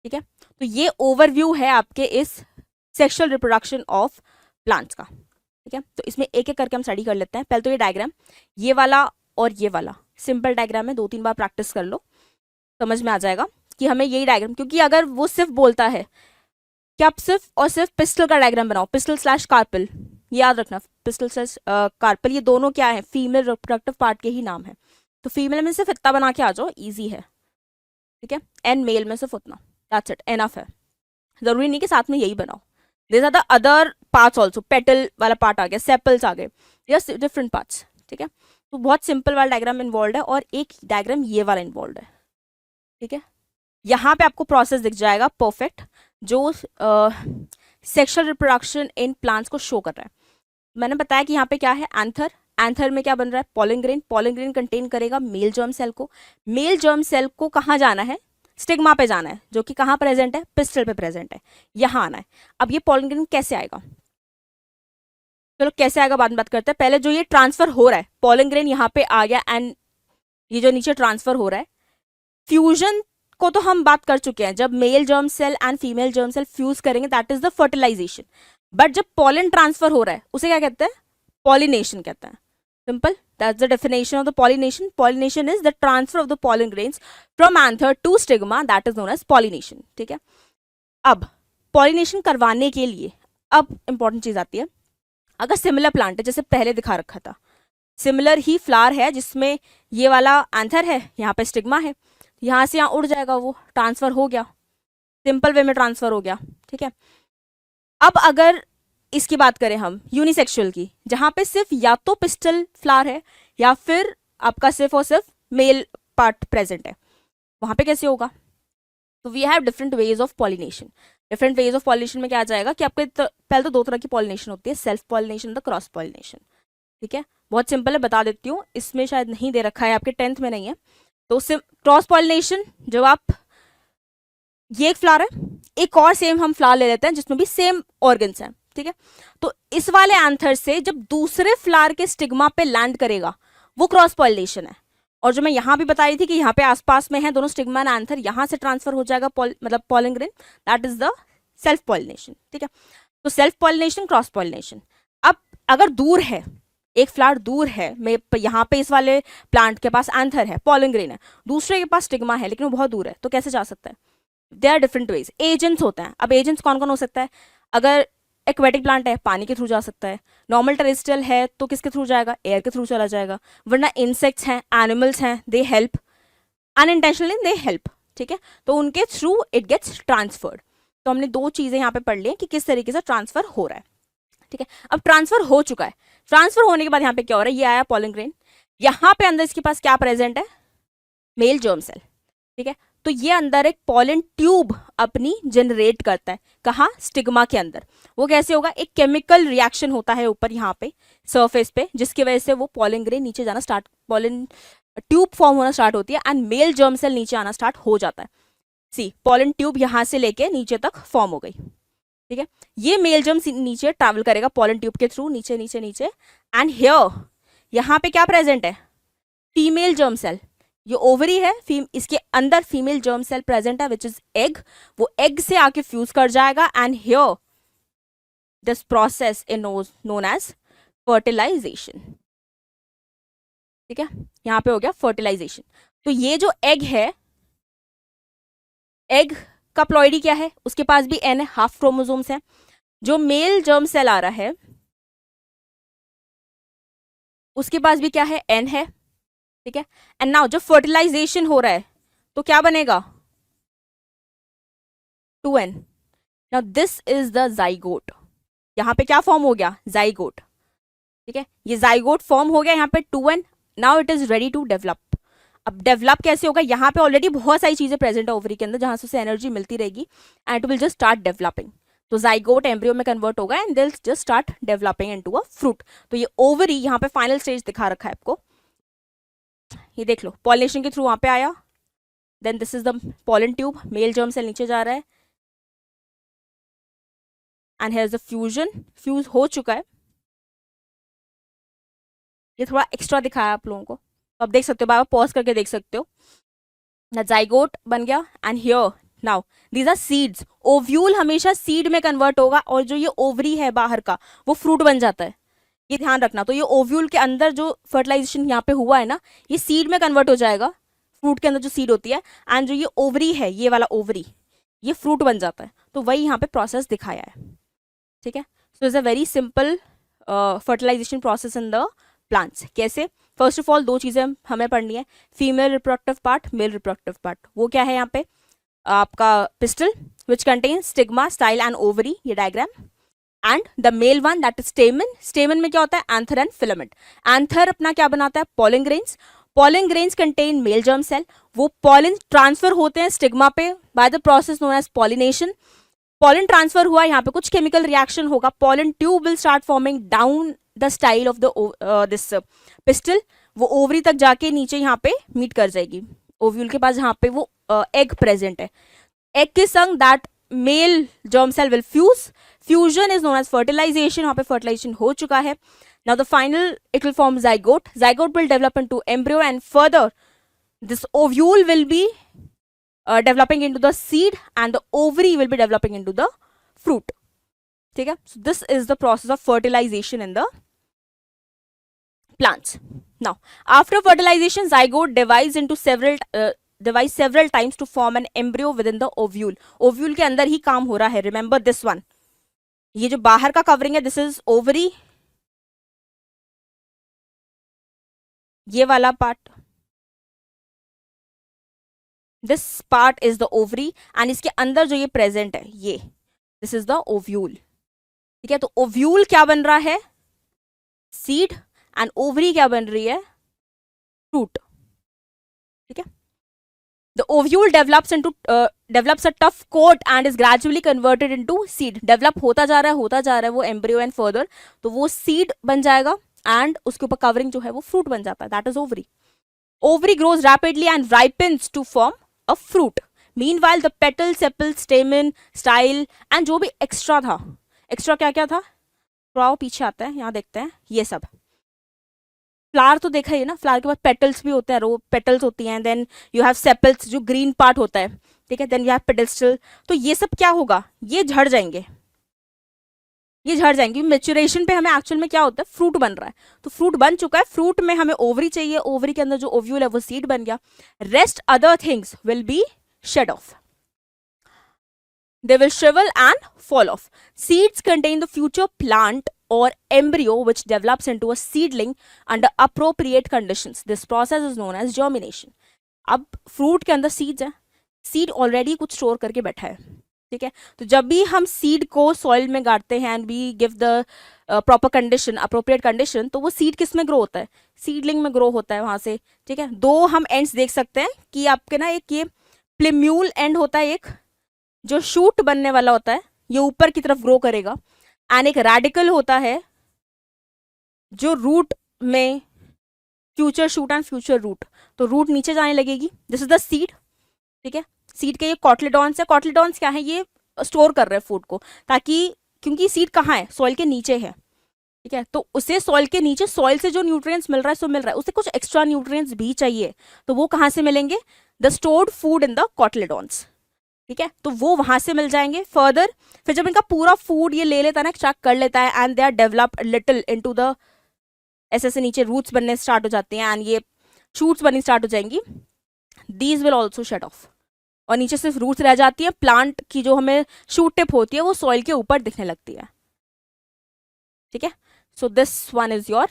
ठीक है। तो ये ओवरव्यू है आपके इस सेक्सुअल रिप्रोडक्शन ऑफ प्लांट्स का, ठीक है। तो इसमें एक एक करके हम स्टडी कर लेते हैं। पहले तो ये डायग्राम, ये वाला और ये वाला सिंपल डायग्राम है, 2-3 बार प्रैक्टिस कर लो, समझ में आ जाएगा कि हमें यही डायग्राम, क्योंकि अगर वो सिर्फ बोलता है कि आप सिर्फ और सिर्फ पिस्टल का डायग्राम बनाओ, पिस्टल स्लैश कार्पल, याद रखना पिस्टल स्लैश कार्पल ये दोनों क्या है, फीमेल रिप्रोडक्टिव पार्ट के ही नाम है। तो फीमेल में सिर्फ इतना बना के आ जाओ, ईजी है, ठीक है। एंड मेल में सिर्फ उतना, दैट्स इट, एनफ है, जरूरी नहीं कि साथ में यही बनाओ। There are the other parts also, petal वाला पार्ट आ गया, सेपल्स आ गए, यस डिफरेंट पार्ट्स, ठीक है। तो बहुत सिंपल वाला डायग्राम इन्वॉल्व है और एक डायग्राम ये वाला इन्वॉल्व है, ठीक है। यहाँ पे आपको प्रोसेस दिख जाएगा परफेक्ट, जो सेक्सुअल रिप्रोडक्शन इन प्लांट्स को शो कर रहा है। मैंने बताया कि यहाँ पे क्या है, एंथर, एंथर में क्या बन रहा है, pollen grain, pollen grain contain करेगा मेल जर्म सेल को, मेल जर्म सेल को कहाँ जाना है, स्टिग्मा पे जाना है, जो कि कहाँ प्रेजेंट है, पिस्टल पे प्रेजेंट है, यहाँ आना है। अब ये पॉलन ग्रेन कैसे आएगा, चलो कैसे आएगा बाद में बात करते हैं, पहले जो ये ट्रांसफर हो रहा है, पॉलन ग्रेन यहाँ पे आ गया एंड ये जो नीचे ट्रांसफर हो रहा है, फ्यूजन को तो हम बात कर चुके हैं, जब male germ cell and female germ cell fuse करेंगे that is the fertilisation. But जब पॉलन ट्रांसफर हो रहा है उसे क्या कहते हैं, पॉलिनेशन कहते हैं, simple, that's the definition of the pollination. Pollination is the transfer of the pollen grains from anther to stigma, that is known as pollination, ठीक है। अब पॉलिनेशन करवाने के लिए अब इंपॉर्टेंट चीज आती है, अगर सिमिलर प्लांट है, जैसे पहले दिखा रखा था, सिमिलर ही फ्लावर है जिसमें ये वाला एंथर है, यहाँ पे स्टिग्मा है, यहाँ से यहाँ उड़ जाएगा, वो ट्रांसफर हो गया, सिंपल वे में ट्रांसफर हो गया, ठीक है। अब अगर इसकी बात करें हम यूनिसेक्सुअल की, जहां पे सिर्फ या तो पिस्टल फ्लावर है या फिर आपका सिर्फ और सिर्फ मेल पार्ट प्रेजेंट है, वहां पे कैसे होगा, तो we have different ways of pollination. Different ways of pollination में क्या आ जाएगा कि आपके पहले तो 2 तरह की पॉलिनेशन होती है, self pollination, the cross pollination, ठीक है। बहुत सिंपल है, बता देती हूँ, इसमें शायद नहीं दे रखा है, आपके 10th में नहीं है। तो क्रॉस पॉलिनेशन, जब आप, ये एक फ्लावर है, एक और सेम हम फ्लावर ले लेते हैं जिसमें भी सेम ऑर्गन्स हैं, ठीक है। तो इस वाले एंथर से जब दूसरे फ्लावर के स्टिग्मा पे लैंड करेगा वो क्रॉस पॉलिनेशन है। और जो मैं यहाँ भी बताई थी कि यहाँ पे आसपास में है दोनों स्टिग्मा एंड एंथर, यहाँ से ट्रांसफर हो जाएगा मतलब pollen grain, that is the self pollination, ठीक है। तो सेल्फ पॉलिनेशन, क्रॉस पॉलिनेशन। अब अगर दूर है, एक फ्लावर दूर है, मैं यहाँ पे इस वाले प्लांट के पास एंथर है, पॉलन ग्रेन है, दूसरे के पास स्टिग्मा है लेकिन वो बहुत दूर है, तो कैसे जा सकता है, there are different ways, agents होते हैं। अब एजेंट्स कौन कौन हो सकता है, अगर एक्वेटिक प्लांट है पानी के थ्रू जा सकता है, नॉर्मल टेरेस्ट्रियल है तो किसके थ्रू जाएगा, एयर के थ्रू चला जाएगा, वरना इंसेक्ट्स हैं, एनिमल्स हैं, they help, unintentionally they help, ठीक है, तो उनके थ्रू इट गेट्स ट्रांसफर्ड। तो हमने 2 चीजें यहाँ पे पढ़ ली कि किस तरीके से ट्रांसफर हो रहा है, ठीक है। अब ट्रांसफर हो चुका है, ट्रांसफर होने के बाद यहाँ पे क्या हो रहा है, ये आया पॉलन ग्रेन, यहाँ पे अंदर इसके पास क्या प्रेजेंट है, मेल जर्म सेल, ठीक है। तो ये अंदर एक पॉलन ट्यूब अपनी जनरेट करता है, कहाँ, स्टिग्मा के अंदर। वो कैसे होगा, एक केमिकल रिएक्शन होता है ऊपर यहाँ पे सरफेस पे, जिसकी वजह से वो पॉलन ग्रेन नीचे जाना स्टार्ट, पॉलन ट्यूब फॉर्म होना स्टार्ट होती है एंड मेल जर्म सेल नीचे आना स्टार्ट हो जाता है। सी पॉलन ट्यूब यहाँ से लेके नीचे तक फॉर्म हो गई, ठीक है। ये मेल जर्म नीचे ट्रैवल करेगा पॉलन ट्यूब के थ्रू, नीचे नीचे नीचे, एंड हियर यहाँ पे क्या प्रेजेंट है, फीमेल जर्म सेल, ये ओवरी है, इसके अंदर फीमेल जर्म सेल प्रेजेंट है विच इज एग, वो एग से आके फ्यूज कर जाएगा and here this process is known as fertilisation, ठीक है। यहां पे हो गया फर्टिलाइजेशन। तो ये जो एग है, एग का प्लॉइडी क्या है, उसके पास भी एन है, हाफ क्रोमोसोम्स है। जो मेल जर्म सेल आ रहा है उसके पास भी क्या है, एन है, ठीक है। एंड नाउ जब फर्टिलाइजेशन हो रहा है तो क्या बनेगा, 2n। Now this is the zygote, यहां पे क्या फॉर्म हो गया, जाइगोट, ठीक है। ये जाइगोट फॉर्म हो गया यहाँ पे 2n, now it is ready to develop. अब डेवलप कैसे होगा, यहाँ पे ऑलरेडी बहुत सारी चीजें प्रेजेंट है ओवरी के अंदर जहां से उसे एनर्जी मिलती रहेगी and it will just start developing. तो जाइगोट एम्ब्रियो में कन्वर्ट होगा एंड दिल just start developing into a fruit. तो ये ओवरी यहाँ पे फाइनल स्टेज दिखा रखा है आपको, ये देख लो, पॉलिनेशन के थ्रू वहां पे आया, then this is the pollen tube, male germ cell नीचे जा रहा है and here is the fusion, fuse हो चुका है। ये थोड़ा एक्स्ट्रा दिखाया आप लोगों को, तो आप देख सकते हो, बार पॉज करके देख सकते हो। जाइगोट बन गया and here now these are seeds, ovule हमेशा सीड में कन्वर्ट होगा और जो ये ओवरी है बाहर का वो फ्रूट बन जाता है। ये ध्यान रखना। तो ये ओव्यूल के अंदर जो फर्टिलाइजेशन यहाँ पे हुआ है ना, ये सीड में कन्वर्ट हो जाएगा, फ्रूट के अंदर जो सीड होती है, एंड जो ये ओवरी है, ये वाला ओवरी, ये फ्रूट बन जाता है। तो वही यहाँ पे प्रोसेस दिखाया है, ठीक है। So it's a very simple fertilisation process in the plants. कैसे? फर्स्ट ऑफ ऑल दो चीज़ें हमें पढ़नी है, female reproductive part, male reproductive part. वो क्या है यहाँ पे? आपका pistil which contain stigma, style and ovary, ये diagram, and the male one that is stamen. Stamen में क्या होता है? Anther and filament. एंथर अपना क्या बनाता है? Pollen grains. Pollen grains contain male germ cell. वो पॉलन ट्रांसफर होते हैं स्टिग्मा पे by the process known as pollination. Pollen transfer हुआ, यहाँ पे कुछ केमिकल रिएक्शन होगा, pollen tube will start forming down the style of the this pistil. वो ओवरी तक जाके नीचे यहाँ पे मीट कर जाएगी, ओव्यूल के पास जहाँ पे वो एग प्रेजेंट है। एग के संग that male germ cell will fuse. Fusion is known as fertilization. वहाँ पे फर्टिलाइजेशन हो चुका है। Now the final it will form zygote. Zygote will develop into embryo and further this ovule will be developing into the seed and the ovary will be developing into the fruit. ठीक है? So this is the process of fertilization in the plants. Now, after fertilization, zygote divides into several times to form an embryo within the ovule. Ovule के अंदर ही काम हो रहा है. Remember this one. ये जो बाहर का कवरिंग है, this is ovary. ये वाला part, this part is the ovary, and इसके अंदर जो ये प्रेजेंट है, ये दिस इज द ओव्यूल। ठीक है? तो ओव्यूल क्या बन रहा है? सीड। एंड ओवरी क्या बन रही है? फ्रूट। ठीक है? The ovule develops a tough coat and is gradually converted into seed. Develop होता जा रहा है वो एम्ब्रियो एंड फर्दर, तो वो सीड बन जाएगा एंड उसके ऊपर कवरिंग जो है वो फ्रूट बन जाता है, that is ovary. Ovary grows rapidly and ripens to form a fruit. Meanwhile, the petal, sepal, stamen, style and जो भी एक्स्ट्रा था, एक्स्ट्रा क्या क्या था? थोड़ा पीछे आता है, यहाँ देखते हैं, ये सब. फ्लावर तो देखा ही ना, फ्लावर के बाद पेटल्स भी होते हैं, रो पेटल्स होती हैं, देन यू हैव सेपल्स जो ग्रीन पार्ट होता है, ठीक है, देन यू हैव पेडस्टल. तो ये सब क्या होगा? ये झड़ जाएंगे, ये झड़ जाएंगे. मेचुरेशन पे हमें एक्चुअल में क्या होता है? फ्रूट बन रहा है. तो फ्रूट बन चुका है, फ्रूट में हमें ओवरी चाहिए, ओवरी के अंदर जो ओव्यूल है वो सीड बन गया. Rest other things will be shed off, they will shrivel and fall off. Seeds contain the future plant or embryo which develops into a seedling under appropriate conditions. This process is known as germination. अब fruit के अंदर seeds है, seed already कुछ store करके बैठा है. ठीक है? तो जब भी हम सीड को सॉइल में गाड़ते हैं and we give the proper condition, appropriate condition, तो वो सीड किस में ग्रो होता है? सीडलिंग में ग्रो होता है वहां से. ठीक है? दो हम एंड्स देख सकते हैं कि आपके ना, एक ये प्लेम्यूल एंड होता है, एक जो शूट बनने वाला होता है, ये ऊपर की तरफ ग्रो करेगा, एंड एक रेडिकल होता है जो रूट में, future shoot and future root, तो रूट नीचे जाने लगेगी. This is the seed. ठीक है? सीड के ये कॉटलेडॉन्स है. कॉटलेडॉन्स क्या है? ये स्टोर कर रहे हैं फूड को, ताकि, क्योंकि सीड कहाँ है? सॉइल के नीचे है. ठीक है? तो उसे सॉइल के नीचे, सॉइल से जो न्यूट्रिएंट्स मिल रहा है सो मिल रहा है, उसे कुछ एक्स्ट्रा न्यूट्रिएंट्स भी चाहिए, तो वो कहाँ से मिलेंगे? The stored food in the cotyledons. ठीक है? तो वो वहां से मिल जाएंगे. फर्दर फिर जब इनका पूरा फूड ये ले लेता है ना, एक्सट्रैक्ट कर लेता है, and they are develop little into the, ऐसे से नीचे रूट्स बनने स्टार्ट हो जाते हैं एंड ये शूट्स बननी स्टार्ट हो जाएंगी. These will also shed off, और नीचे सिर्फ रूट्स रह जाती है. प्लांट की जो हमें शूट टिप होती है वो सॉइल के ऊपर दिखने लगती है. ठीक है? So this one is your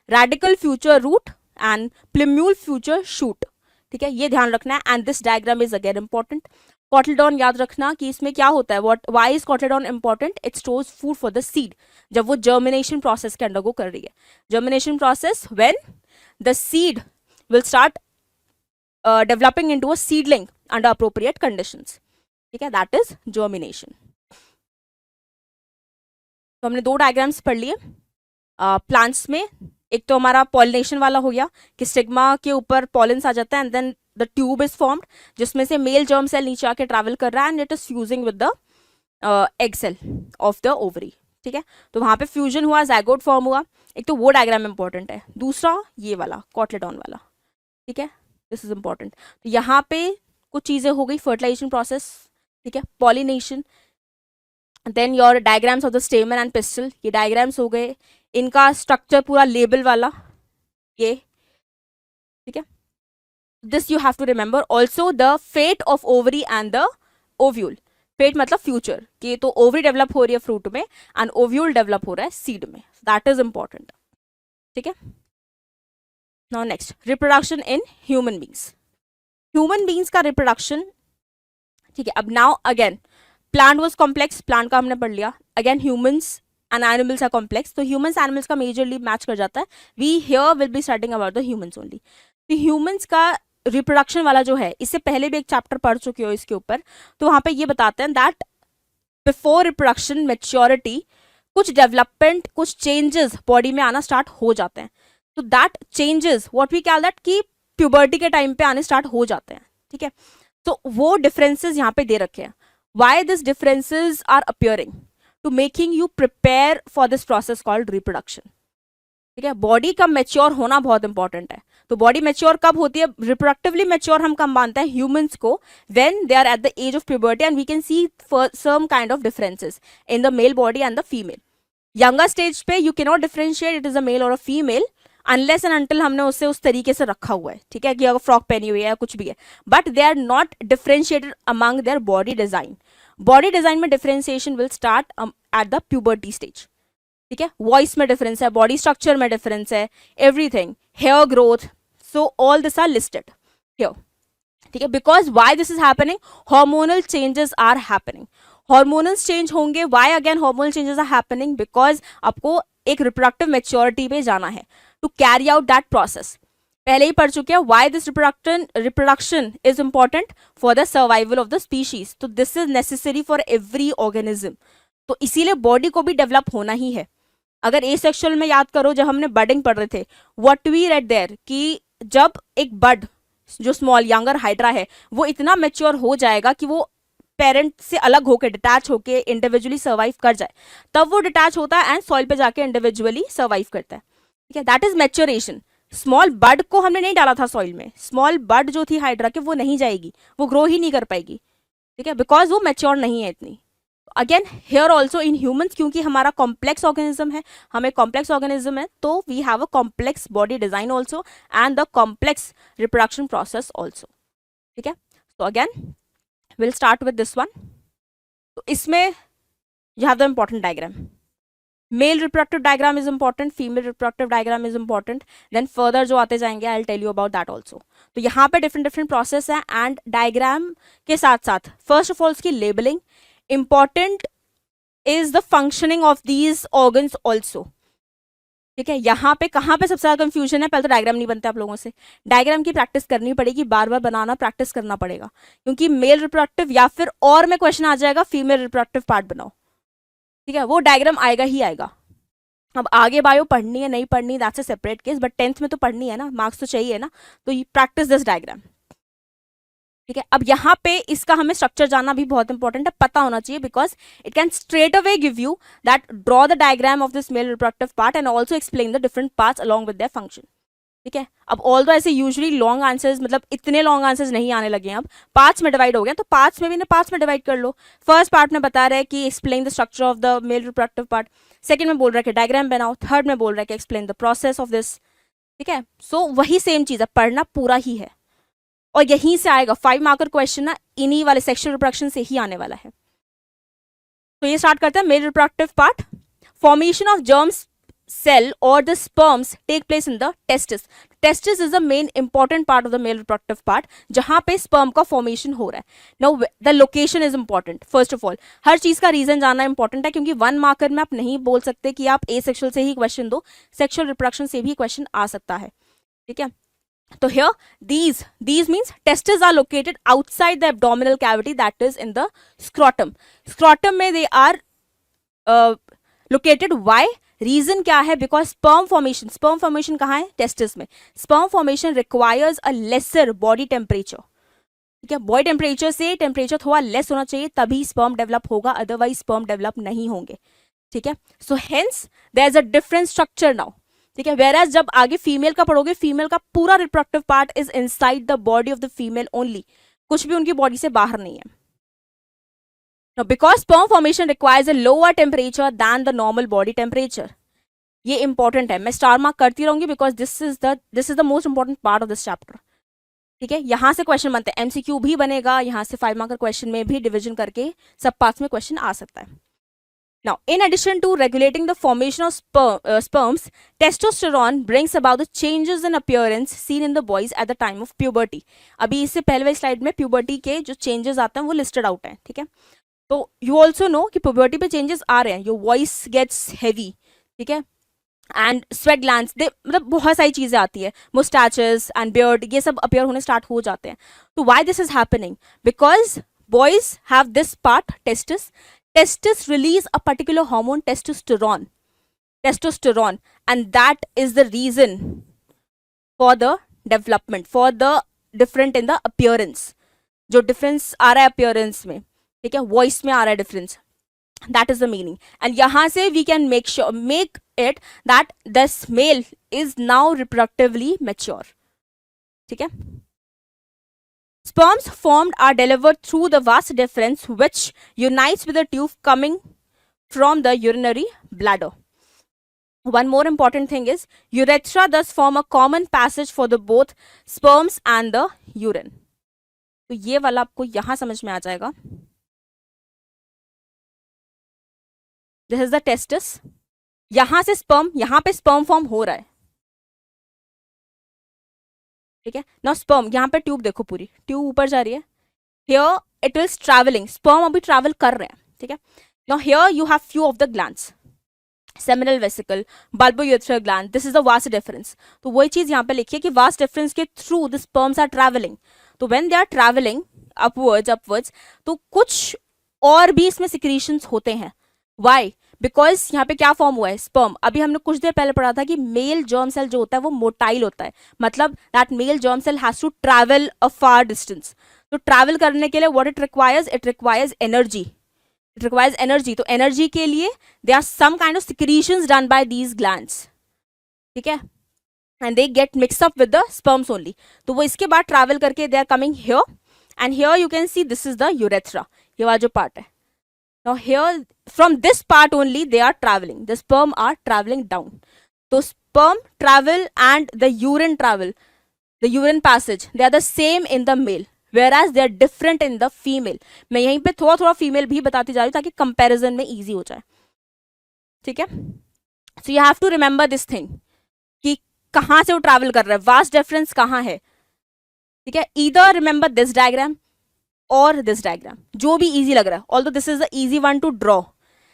radicle future root and plumule future shoot. ठीक है? ये ध्यान रखना है. And this diagram is again important. Cotyledon याद रखना कि इसमें क्या होता है, what, why is cotyledon important? It stores food for the seed, जब वो जर्मिनेशन प्रोसेस के अंडरगो कर रही है. Germination process when the seed will start developing into a seedling under appropriate conditions. ठीक है? That is germination. तो हमने दो डायग्राम्स पढ़ लिए प्लांट्स में. एक तो हमारा पॉलिनेशन वाला हो गया कि स्टिग्मा के ऊपर पॉलिन्स आ जाता है and then the tube is formed, जिसमें से मेल जर्म सेल नीचे आके ट्रैवल कर रहा है and it is fusing with the egg cell of the ovary. ठीक है? तो वहां पे फ्यूजन हुआ, ज़ायगोट फॉर्म हुआ. एक तो वो डायग्राम इंपॉर्टेंट है. दूसरा ये वाला कॉटलेडॉन वाला. ठीक है? This is important. तो यहाँ पे कुछ चीजें हो गई, फर्टिलाइजेशन प्रोसेस, ठीक है, pollination, then your diagrams of the stamen and pistil, ये डायग्राम्स हो गए. इनका स्ट्रक्चर पूरा लेबल वाला ये, ठीक है. This you have to remember. Also the fate of ovary and the ovule. Fate मतलब फ्यूचर, कि तो ओवरी डेवलप हो रही है फ्रूट में एंड ओव्यूल डेवलप हो रहा है सीड में. दैट इज इंपॉर्टेंट, ठीक है. Now next, reproduction in human beings. Human beings का रिप्रोडक्शन, ठीक है. अब now again, plant was complex, plant का हमने पढ़ लिया. Again humans and animals are complex, तो ह्यूमंस एनिमल्स का मेजरली मैच कर जाता है. We here will be starting about the humans only. तो ह्यूमंस का रिप्रोडक्शन वाला जो है, इससे पहले भी एक चैप्टर पढ़ चुके हो इसके ऊपर, तो वहां पे ये बताते हैं दैट बिफोर रिप्रोडक्शन मेच्योरिटी कुछ डेवलपमेंट, कुछ चेंजेस बॉडी में आना स्टार्ट हो जाते हैं. तो that changes what we call that, कि प्यूबर्टी के टाइम पे आने स्टार्ट हो जाते हैं, ठीक है. तो वो डिफरेंसेस यहाँ पे दे रखे हैं. Why this differences are appearing to making you prepare for this process called reproduction, ठीक है. बॉडी का मेच्योर होना बहुत इंपॉर्टेंट है. तो बॉडी मेच्योर कब होती है, रिप्रोडक्टिवली मेच्योर हम कब मानते हैं ह्यूमंस को, when they are at the age of puberty and we can see some kind of differences in the male body and the female. Younger stage पे you can not differentiate it is a male और a female unless and until हमने उसे उस तरीके से रखा हुआ है, ठीक है, कि अगर फ्रॉक पहनी हुई है या कुछ भी है. But they are not differentiated among their body design. Body design में differentiation will start at the puberty stage, ठीक है. वॉइस में डिफरेंस है, बॉडी स्ट्रक्चर में डिफरेंस है, everything, hair growth, so all this are listed here, ठीक है. Because why this is happening, hormonal changes are happening. Hormonals change होंगे. Why again hormonal changes are happening, because आपको एक reproductive maturity पे जाना है to carry out that process. पहले ही पढ़ चुके हैं why this reproduction is important for the survival of the species. तो this is necessary for every organism. तो इसीलिए बॉडी को भी डेवलप होना ही है. अगर ए सेक्शुअल में याद करो, जब हमने बडिंग पढ़ रहे थे, व्हाट वी रेड देयर, कि जब एक बड जो स्मॉल यंगर हाइड्रा है वो इतना मेच्योर हो जाएगा कि वो पेरेंट से अलग होकर डिटैच होकर इंडिविजुअली सर्वाइव कर जाए, तब वो डिटैच होता है एंड सॉइल पे जाके इंडिविजुअली सर्वाइव करता है, ठीक है. That is maturation. स्मॉल बड को हमने नहीं डाला था सॉइल में. स्मॉल बड जो थी हाइड्रा के, वो नहीं जाएगी, वो ग्रो ही नहीं कर पाएगी, ठीक है, बिकॉज वो मैच्योर नहीं है इतनी. Again here also in humans, क्योंकि हमारा कॉम्प्लेक्स ऑर्गेनिज्म है, हमें कॉम्प्लेक्स ऑर्गेनिज्म है, तो we have a complex body design also and the complex reproduction process also, ठीक है. तो again will start with this one. तो इसमें you have the important diagram. Male reproductive diagram is important, female reproductive diagram is important. Then further जो आते जाएंगे I will tell you about that also. तो यहाँ पे डिफरेंट डिफरेंट प्रोसेस है and diagram के साथ साथ फर्स्ट ऑफ ऑल उसकी labelling. Important is the functioning of these organs also, ठीक है. यहाँ पे कहाँ पे सबसे ज्यादा कंफ्यूजन है, पहले तो डायग्राम नहीं बनते आप लोगों से. डायग्राम की प्रैक्टिस करनी पड़ेगी, बार बार बनाना प्रैक्टिस करना पड़ेगा, क्योंकि मेल रिप्रोडक्टिव या फिर और में क्वेश्चन आ जाएगा फीमेल रिप्रोडक्टिव पार्ट बनाओ, ठीक है. वो डायग्राम आएगा ही आएगा. अब आगे बायो पढ़नी है नहीं पढ़नी, that's a separate case, but 10th में तो पढ़नी है ना, मार्क्स तो चाहिए ना, तो प्रैक्टिस दिस डायग्राम, ठीक है. अब यहाँ पे इसका हमें स्ट्रक्चर जानना भी बहुत इंपॉर्टेंट है, पता होना चाहिए, because it can straight away give you that draw the diagram of this mail reproductive part and also explain the different parts along with their function, ठीक है. अब ऑल दो ऐसे यूजुअली लॉन्ग आंसर्स, मतलब इतने लॉन्ग आंसर्स नहीं आने लगे हैं, अब पार्ट्स में डिवाइड हो गया, तो पार्ट्स में भी ना पार्ट्स में डिवाइड कर लो. फर्स्ट पार्ट में बता रहे हैं कि explain the structure of the male reproductive part, second में बोल रहा है कि डायग्राम बनाओ, थर्ड में बोल रहा है कि explain the process of this, ठीक है. सो वही सेम चीज है, पढ़ना पूरा ही है, और यहीं से आएगा 5 मार्कर क्वेश्चन ना, इन्हीं वाले सेक्सुअल रिप्रोडक्शन से ही आने वाला है. तो ये स्टार्ट करते हैं male reproductive part. Formation of germs cell और the sperms take place in the testis. Testis is the main important part of the male reproductive part, जहां पे स्पर्म का फॉर्मेशन हो रहा है. Now the location is important. First of all हर चीज का रीजन जानना इंपॉर्टेंट है, क्योंकि 1 मार्कर में आप नहीं बोल सकते कि आप ए सेक्सुअल से ही क्वेश्चन दो, सेक्सुअल रिप्रोडक्शन से भी क्वेश्चन आ सकता है, ठीक है. So here these means testes are located outside the abdominal cavity, that is in the scrotum. Scrotum में they are located. Why? Reason क्या है? Because sperm formation कहाँ है? Testes में. Sperm formation requires a lesser body temperature. ठीक है, body temperature से temperature थोड़ा लेस होना चाहिए, तभी स्पर्म डेवलप होगा, अदरवाइज स्पर्म डेवलप नहीं होंगे, ठीक है. So hence there is a different structure now, ठीक है. वेराज जब आगे फीमेल का पढ़ोगे, फीमेल का पूरा reproductive part is inside the body of the female only, कुछ भी उनकी बॉडी से बाहर नहीं है. Now, because sperm formation requires a lower temperature than the normal body temperature, ये इंपॉर्टेंट है, मैं स्टार मार्क करती रहूंगी because this is the most important part of this chapter. ठीक है, यहां से क्वेश्चन बनते हैं, एमसीक्यू भी बनेगा, यहां से 5 मार्क क्वेश्चन में भी डिवीजन करके सब पार्ट्स में क्वेश्चन आ सकता है। Now, in addition to regulating the formation of sperms, testosterone brings about the changes in appearance seen in the boys at the time of puberty. अभी इससे पहले वाली स्लाइड में puberty के जो changes आते हैं वो listed out हैं, ठीक है। तो you also know कि puberty पे changes आ रहे हैं, your voice gets heavy, ठीक है, एंड स्वेट ग्लैंड्स, मतलब बहुत सारी चीजें आती है, मुस्टैचेस एंड बियर्ड, ये सब अपियर होने स्टार्ट हो जाते हैं। तो Y this is happening? Because boys have this part testis, testis release a particular hormone, testosterone, and that is the reason for the development, for the different in the appearance, जो difference आ रहा है appearance में, ठीक है, voice में आ रहा है difference, that is the meaning. And यहाँ से we can make it that this male is now reproductively mature, ठीक है। Sperms formed are delivered through the vas deferens, which unites with the tube coming from the urinary bladder. One more important thing is urethra thus form a common passage for the both sperms and the urine. तो ये वाला आपको यहां समझ में आ जाएगा। This is the testis. यहां से sperm, यहां पे sperm form हो रहा है, ठीक है ना। स्पर्म यहाँ पे ट्यूब देखो, पूरी ट्यूब ऊपर जा रही है, here it is travelling, sperm अभी ट्रैवल कर रहे हैं, ठीक है। Now here you have few of the glands, seminal vesicle, bulbourethral gland, this is the vas deferens. तो वही चीज यहाँ पे लिखिए कि वास डिफरेंस के through the sperms are travelling. तो when they are travelling upwards तो कुछ और भी इसमें सिक्रीशंस होते हैं। वाई? बिकॉज यहाँ पे क्या फॉर्म हुआ है, स्पर्म। अभी हमने कुछ देर पहले पढ़ा था कि मेल जर्म सेल जो होता है वो मोटाइल होता है, मतलब that male germ cell has to travel a far distance. तो ट्रैवल करने के लिए what it requires energy, it requires energy. तो एनर्जी के लिए they are some kind of secretions done by these glands, ठीक है, and they get mix up with the sperms only. तो वो इसके बाद ट्रैवल करके they are coming here, and here you can see this is the urethra, ये वाला जो पार्ट है। Now here from this part only they are traveling, the sperm are traveling down. So sperm travel and the urine travel, the urine passage, they are the same in the male whereas they are different in the female. मैं यहीं पे थोड़ा थोड़ा female भी बताती जा रही हूँ ताकि कंपैरिजन में इजी हो जाए, ठीक है। So you have to remember this thing कि कहाँ से वो ट्रैवल कर रहा है, वास्ट डिफरेंस कहाँ है, ठीक है। either remember this diagram और दिस डायग्राम, जो भी इजी लग रहा है, although this is the easy one two draw.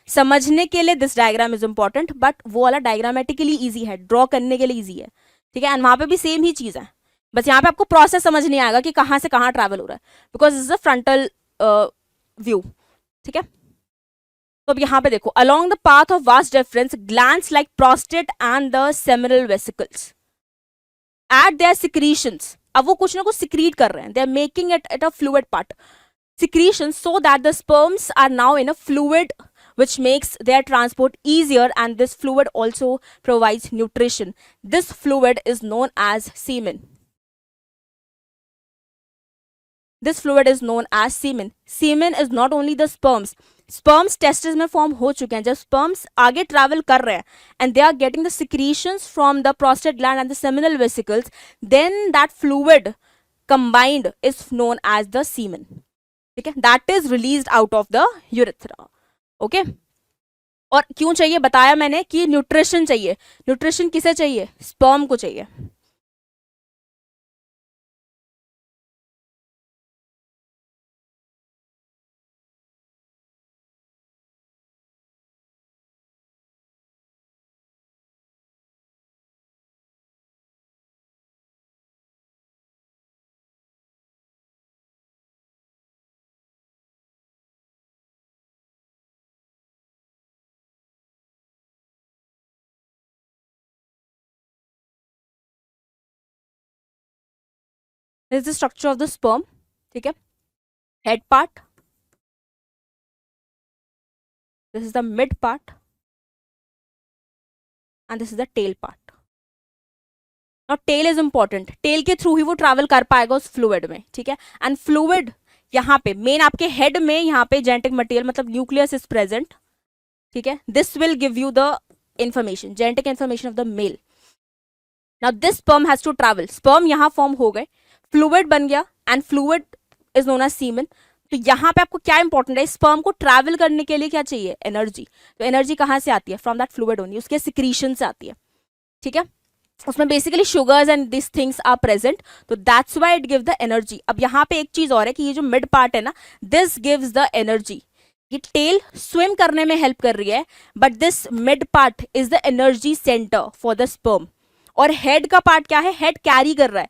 समझने के लिए this diagram is important, but वो वाला डायग्रामेटिकली इजी है, ड्रॉ करने के लिए इजी है, ठीक है। एंड वहां पे भी सेम ही चीज है, बस यहाँ पे आपको प्रोसेस समझ नहीं आएगा कि कहाँ से कहाँ ट्रैवल हो रहा है, because is a frontal view, ठीक है। तो अब यहाँ पे देखो, along the path of vas deferens glands like prostate and the seminal vesicles at their secretions, अब वो कुछ ना कुछ सिक्रीट कर रहे हैं, they are making it at a fluid part, secretions, so that the sperms are now in a fluid which makes their transport easier, and this fluid also provides nutrition. This fluid is known as semen. This fluid is known as semen. Semen is not only the sperms. Sperms testis में form हो चुके हैं, जब sperms आगे travel कर रहे हैं and they are getting the secretions from the prostate gland and the seminal vesicles, then that fluid combined is known as the semen, ठीक है, that is released out of the urethra, okay. और क्यों चाहिए बताया मैंने कि nutrition चाहिए। Nutrition किसे चाहिए? स्पर्म को चाहिए। This is the structure of the sperm, ठीक है। Head part, this is the mid part, and this is the tail part. Now tail is important, tail के थ्रू ही वो ट्रैवल कर पाएगा उस फ्लूइड में, ठीक है। एंड फ्लूइड यहाँ पे मेन आपके हेड में, यहाँ पे जेनेटिक मटेरियल मतलब न्यूक्लियस इज प्रेजेंट, ठीक है। This will give you the information, genetic information of the male. Now this sperm has to travel. Sperm यहाँ form हो गए, fluid बन गया, and fluid is known as semen. तो यहाँ पे आपको क्या इंपॉर्टेंट है, स्पर्म को ट्रैवल करने के लिए क्या चाहिए, एनर्जी. तो एनर्जी कहाँ से आती है, फ्रॉम दैट फ्लूइड ओनली, उसके सिक्रीशन से आती है. ठीक है, उसमें basically sugars and this things are present, तो that's why it gives the energy. अब यहाँ पे एक चीज और है कि ये जो मिड पार्ट है ना, दिस गिव्स द एनर्जी. ये टेल स्विम करने में हेल्प कर रही है, but this mid part is the energy centre for the sperm. और हेड का पार्ट क्या है, हेड कैरी कर रहा है.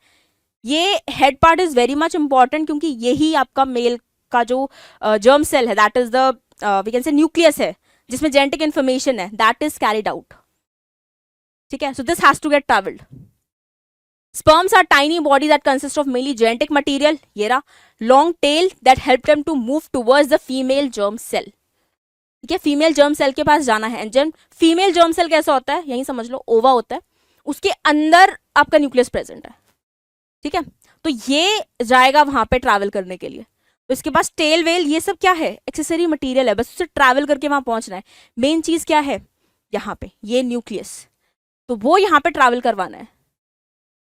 ये head part is very much important, क्योंकि यही आपका मेल का जो जर्म सेल है, that is the we can say nucleus है, जिसमें जेनेटिक इंफॉर्मेशन है, दैट इज कैरिड आउट. ठीक है, so this has to get travelled. Sperms are tiny bodies that consist of mainly genetic material, ये रहा, long tail that help them to move towards the female germ cell. ठीक है, female germ cell के पास जाना है. And female germ cell कैसा होता है, यही समझ लो, ओवा होता है, उसके अंदर आपका न्यूक्लियस प्रेजेंट है. ठीक है, तो ये जाएगा वहां पे ट्रैवल करने के लिए. तो इसके पास टेल वेल ये सब क्या है, एक्सेसरी मटेरियल है, बस उसे ट्रैवल करके वहां पहुंचना है. मेन चीज क्या है यहाँ पे, ये न्यूक्लियस, तो वो यहाँ पे ट्रैवल करवाना है.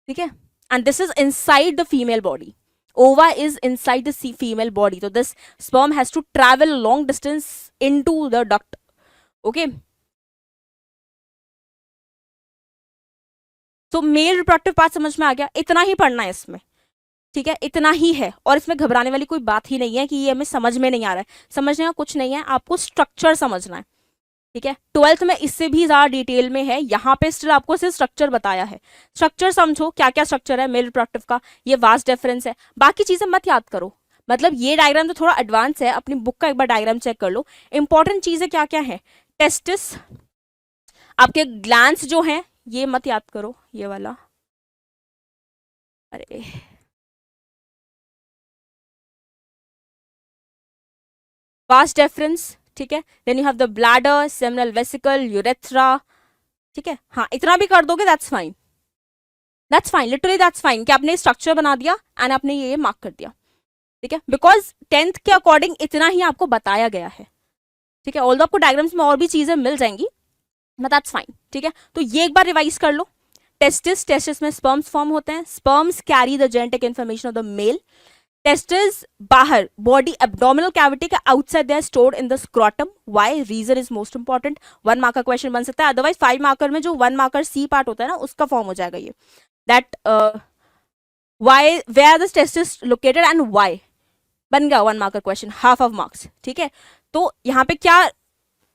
ठीक है, and this is inside the female body. Ova is inside the female body, तो this sperm has to travel long distance into the duct. Okay, तो मेल रिप्रोडक्टिव पार्ट समझ में आ गया. इतना ही पढ़ना है इसमें. ठीक है, इतना ही है, और इसमें घबराने वाली कोई बात ही नहीं है कि ये हमें समझ में नहीं आ रहा है. समझने का कुछ नहीं है, आपको स्ट्रक्चर समझना है. ठीक है, 12th में इससे भी ज्यादा डिटेल में है, यहाँ पे स्टिल आपको सिर्फ स्ट्रक्चर बताया है. स्ट्रक्चर समझो, क्या क्या स्ट्रक्चर है मेल रिप्रोडक्टिव का, ये वास्ट डिफरेंस है. बाकी चीजें मत याद करो, मतलब ये डायग्राम तो थोड़ा एडवांस है, अपनी बुक का एक बार डायग्राम चेक कर लो. इंपॉर्टेंट चीजें क्या क्या है, टेस्टिस, आपके ग्लैंड्स जो हैं, ये मत याद करो, ये वाला, अरे वास्ट डिफरेंस. ठीक है, then you have the bladder, seminal vesicle, urethra. ठीक है, हाँ इतना भी कर दोगे that's fine, that's fine, literally that's fine, कि आपने स्ट्रक्चर बना दिया एंड आपने ये मार्क कर दिया. ठीक है, बिकॉज 10th के अकॉर्डिंग इतना ही आपको बताया गया है. ठीक है, ऑल्दो आपको डायग्राम्स में और भी चीजें मिल जाएंगी, बट दैट्स फाइन. ठीक है, तो ये एक बार रिवाइज कर लो. टेस्टिस, टेस्टिस में स्पर्म्स फॉर्म होते हैं. Sperms carry the genetic information of the male. Testis बाहर, बॉडी एब्डोमिनल कैविटी के outside they are stored in the scrotum. Why, reason is most important. 1 marker question बन सकता है, अदरवाइज 5 मार्कर में जो 1 मार्कर सी पार्ट होता है ना, उसका फॉर्म हो जाएगा ये, that why, where the testis located and why, बन गया 1 marker question, half of marks. ठीक है, तो यहाँ पे क्या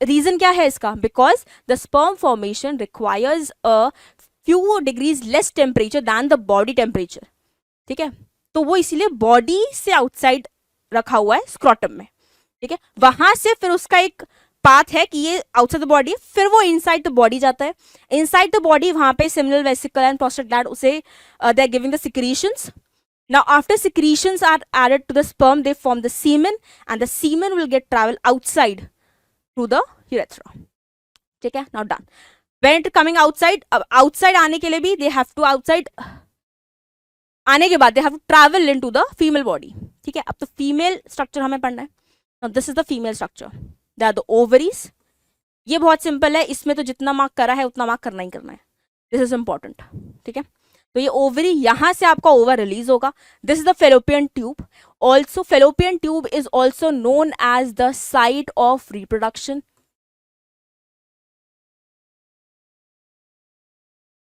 रीजन क्या है इसका, because the sperm formation requires a few degrees less temperature than the body temperature. ठीक है, तो वो इसीलिए बॉडी से आउटसाइड रखा हुआ है स्क्रोटम में. ठीक है, वहां से फिर उसका एक पाथ है कि ये आउटसाइड द बॉडी, फिर वो इनसाइड द बॉडी जाता है. इनसाइड द बॉडी वहां पे seminal vesicle and prostate gland उसे they are giving the secretions. Now after secretions are added to the sperm, they form the semen, and the semen will get travel outside through the urethra. ठीक है, now done. When it coming outside, अब outside आने के लिए भी they have to outside आने के बाद they have to travel into the female body. ठीक है, अब तो फीमेल स्ट्रक्चर हमें पढ़ना है. Now this is the female structure. They are the ovaries. ये बहुत सिंपल है, इसमें तो जितना मार्क करा है उतना मार्क करना ही करना है. This is important. ठीक है, तो ये ओवरी, यहां से आपका ओवर रिलीज होगा. This is the fallopian tube. Also fallopian tube is also known as the site of reproduction.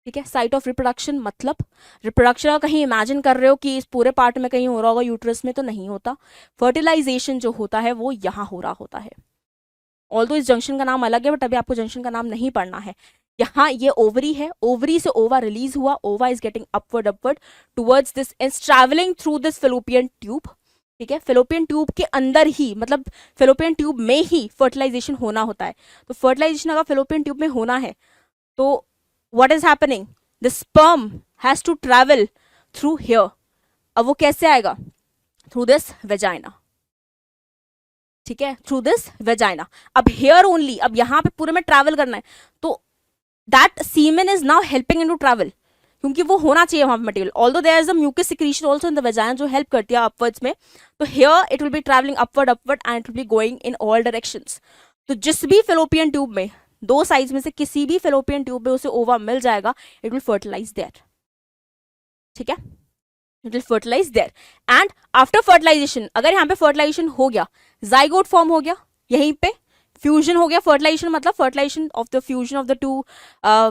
ठीक है, साइट ऑफ रिप्रोडक्शन मतलब रिप्रोडक्शन कहीं इमेजिन कर रहे हो कि इस पूरे पार्ट में कहीं हो रहा होगा, यूट्रस में, तो नहीं होता. फर्टिलाइजेशन जो होता है वो यहाँ हो रहा होता है. ऑल्दो इस जंक्शन का नाम अलग है, बट अभी आपको जंक्शन का नाम नहीं पढ़ना है. यहाँ ये ओवरी है, ओवरी से ओवा रिलीज हुआ, ओवा is getting upward towards this, is travelling through this fallopian tube. ठीक है, फेलोपियन ट्यूब के अंदर ही, मतलब फेलोपियन ट्यूब में ही फर्टिलाइजेशन होना होता है. तो फर्टिलाइजेशन अगर फेलोपियन ट्यूब में होना है तो what is happening, the sperm has to travel through here. अब वो कैसे आएगा, थ्रू दिस वेजाइना. ठीक है, थ्रू दिस वेजाइना. अब हेयर ओनली, अब यहाँ पे पूरे में ट्रैवल करना है, तो that semen is now helping in to travel, क्योंकि वो होना चाहिए वहां पे material. Although there is a mucus secretion also in the vagina जो हेल्प करती है अपवर्ड्स में. तो here it will be travelling upward and it will be going in all directions. तो जिस भी फेलोपियन ट्यूब में दो साइड्स में से किसी भी फेलोपियन ट्यूब में उसे ओवा मिल जाएगा, इट विल फर्टिलाइज देयर, ठीक है, it will fertilize there. And after fertilization, अगर यहाँ पे फर्टिलाइजेशन हो गया, जाइगोट फॉर्म हो गया, यहीं पे फ्यूजन हो गया, फर्टिलाइजेशन मतलब fertilization of the fusion of the two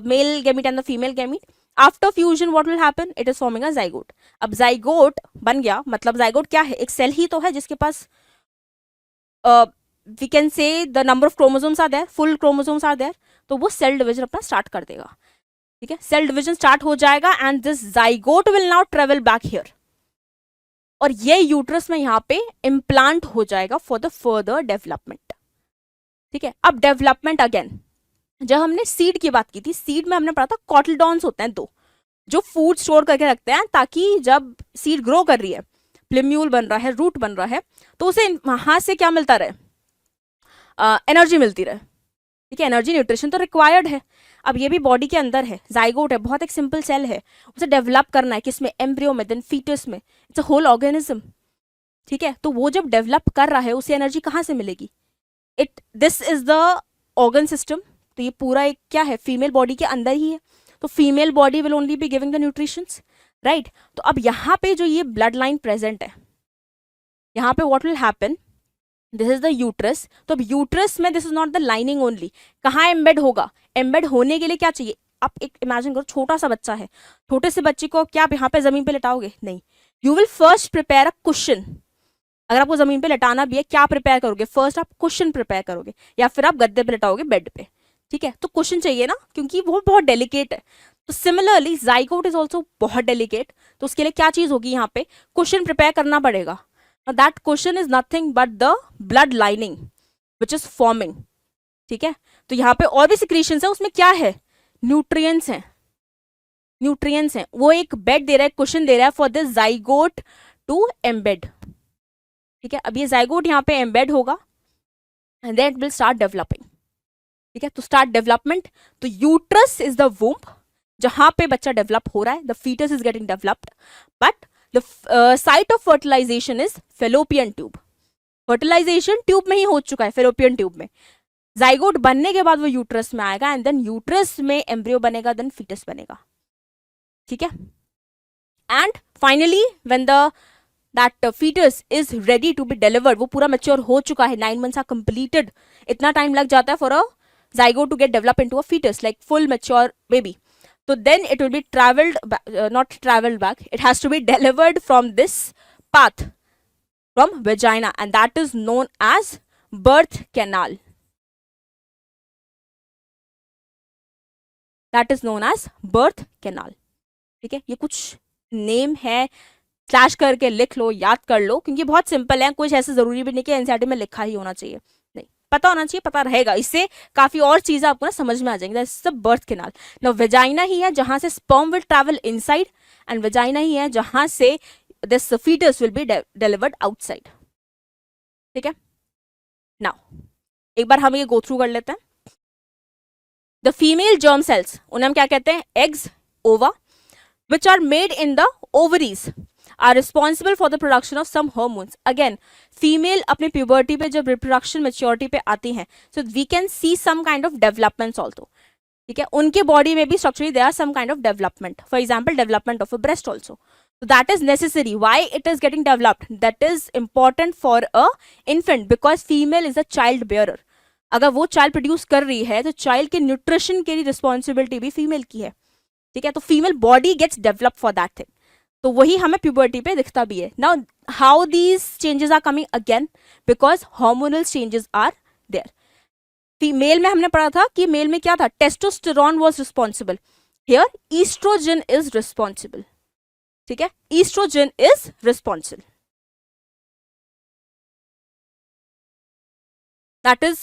male gamete and the female gamete. After fusion what will happen, it is forming a zygote. अब जाइगोट बन गया, मतलब जाइगोट क्या है, एक सेल ही तो है जिसके पास we can say the number of chromosomes are there, full chromosomes are there, तो वो सेल डिवीजन अपना स्टार्ट कर देगा, ठीक है, सेल डिवीजन स्टार्ट हो जाएगा and this zygote will now travel back here, और ये यूट्रस में यहाँ पे इम्प्लांट हो जाएगा फॉर द फर्दर डेवलपमेंट, ठीक है। अब डेवलपमेंट अगेन, जब हमने सीड की बात की थी, सीड में हमने पढ़ा था कॉटलडॉन्स होते हैं दो, जो फूड स्टोर करके रखते हैं ताकि जब सीड ग्रो कर रही है, प्लेम्यूल बन रहा है, रूट बन रहा है, तो उसे वहां से क्या मिलता रहे, एनर्जी मिलती रहे, ठीक है, एनर्जी न्यूट्रिशन तो रिक्वायर्ड है। अब ये भी बॉडी के अंदर है, जाइगोट है, बहुत एक सिंपल सेल है, उसे डेवलप करना है किसमें, एम्ब्रियो में, देन फीटस में, इट्स अ होल ऑर्गेनिज्म, ठीक है। तो वो जब डेवलप कर रहा है उसे एनर्जी कहाँ से मिलेगी, this is the organ system, तो ये पूरा एक क्या है, फीमेल बॉडी के अंदर ही है, तो female body will only be giving the nutritions, right. तो अब यहाँ पे जो ये ब्लड लाइन प्रेजेंट है, यहाँ पे what will happen, this is the uterus, तो अब यूट्रस में this is not the lining only, कहाँ एम्बेड होगा, एम्बेड होने के लिए क्या चाहिए, आप एक इमेजिन करो, छोटा सा बच्चा है, छोटे से बच्चे को क्या आप यहाँ पे जमीन पे लिटाओगे, नहीं, you will first prepare a cushion. अगर आपको जमीन पे लिटाना भी है, क्या प्रिपेयर करोगे, फर्स्ट आप कुशन प्रिपेयर करोगे, या फिर आप गद्दे पे लिटाओगे बेड पे, ठीक है, तो कुशन चाहिए ना, क्योंकि वो बहुत डेलिकेट है। तो सिमिलरली जाइगोट इज ऑल्सो बहुत डेलिकेट, तो उसके लिए क्या चीज होगी, यहाँ पे कुशन प्रिपेयर करना पड़ेगा। That cushion is nothing but the blood lining which is forming, ठीक है। तो यहाँ पे और भी सिक्रीशंस है, उसमें क्या है, न्यूट्रिएंट्स हैं, न्यूट्रिएंट्स हैं, वो एक बेड दे रहा है, कुशन दे रहा है for this zygote to embed, ठीक है। अब ये जाइगोट यहाँ पे एम्बेड होगा and then it will start developing, ठीक है। तो स्टार्ट डेवलपमेंट, तो यूट्रस इज द वूम्ब जहां पे बच्चा डेवलप हो रहा है, the foetus is getting developed, but the site of fertilization is fallopian tube, fertilization tube में ही हो चुका है, फेलोपियन ट्यूब में, जाइगोट बनने के बाद वो यूट्रस में आएगा एंड देन यूट्रस में एम्ब्रियो बनेगा, देन फीटस बनेगा, ठीक है। And finally when the that fetus is ready to be delivered, वो पूरा mature हो चुका है, 9 months are completed, इतना टाइम लग जाता है for a zygote to get developed into a fetus, like full mature baby. So then it will be traveled not traveled back, it has to be delivered from this path, from vagina, and that is known as birth canal, that is known as birth canal, ठीक है। ये कुछ name है, slash करके लिख लो, याद कर लो, क्योंकि बहुत सिंपल है, कुछ ऐसे जरूरी भी नहीं कि एनसीईआरटी में लिखा ही होना चाहिए, नहीं, पता होना चाहिए, पता रहेगा, इससे काफी और चीजें आपको ना समझ में आ जाएंगी। That's the birth canal. Now vagina ही है जहां से sperm will travel inside, and vagina ही है जहां से this foetus will be delivered outside, ठीक है। नाउ एक बार हम ये गो थ्रू कर लेते हैं। द फीमेल जर्म सेल्स, उन्हें हम क्या कहते हैं, एग्स, ओवा, which are made in the ovaries are responsible for the production of some hormones. Again, female अपने puberty पे जब reproduction maturity पे आती हैं, so we can see some kind of developments also. ठीक है, उनके body में भी structurally there are some kind of development. For example, development of a breast also. So that is necessary. Why it is getting developed? That is important for a infant because female is a child bearer. अगर वो child produce कर रही है तो child के nutrition के लिए responsibility भी female की है, ठीक है। तो female body gets develop for that thing, तो वही हमें प्यूबर्टी पे दिखता भी है। Now how these changes are coming, again because hormonal changes are there. Female में हमने पढ़ा था कि मेल में क्या था, testosterone was responsible, here oestrogen is responsible, ठीक है, oestrogen is responsible, that is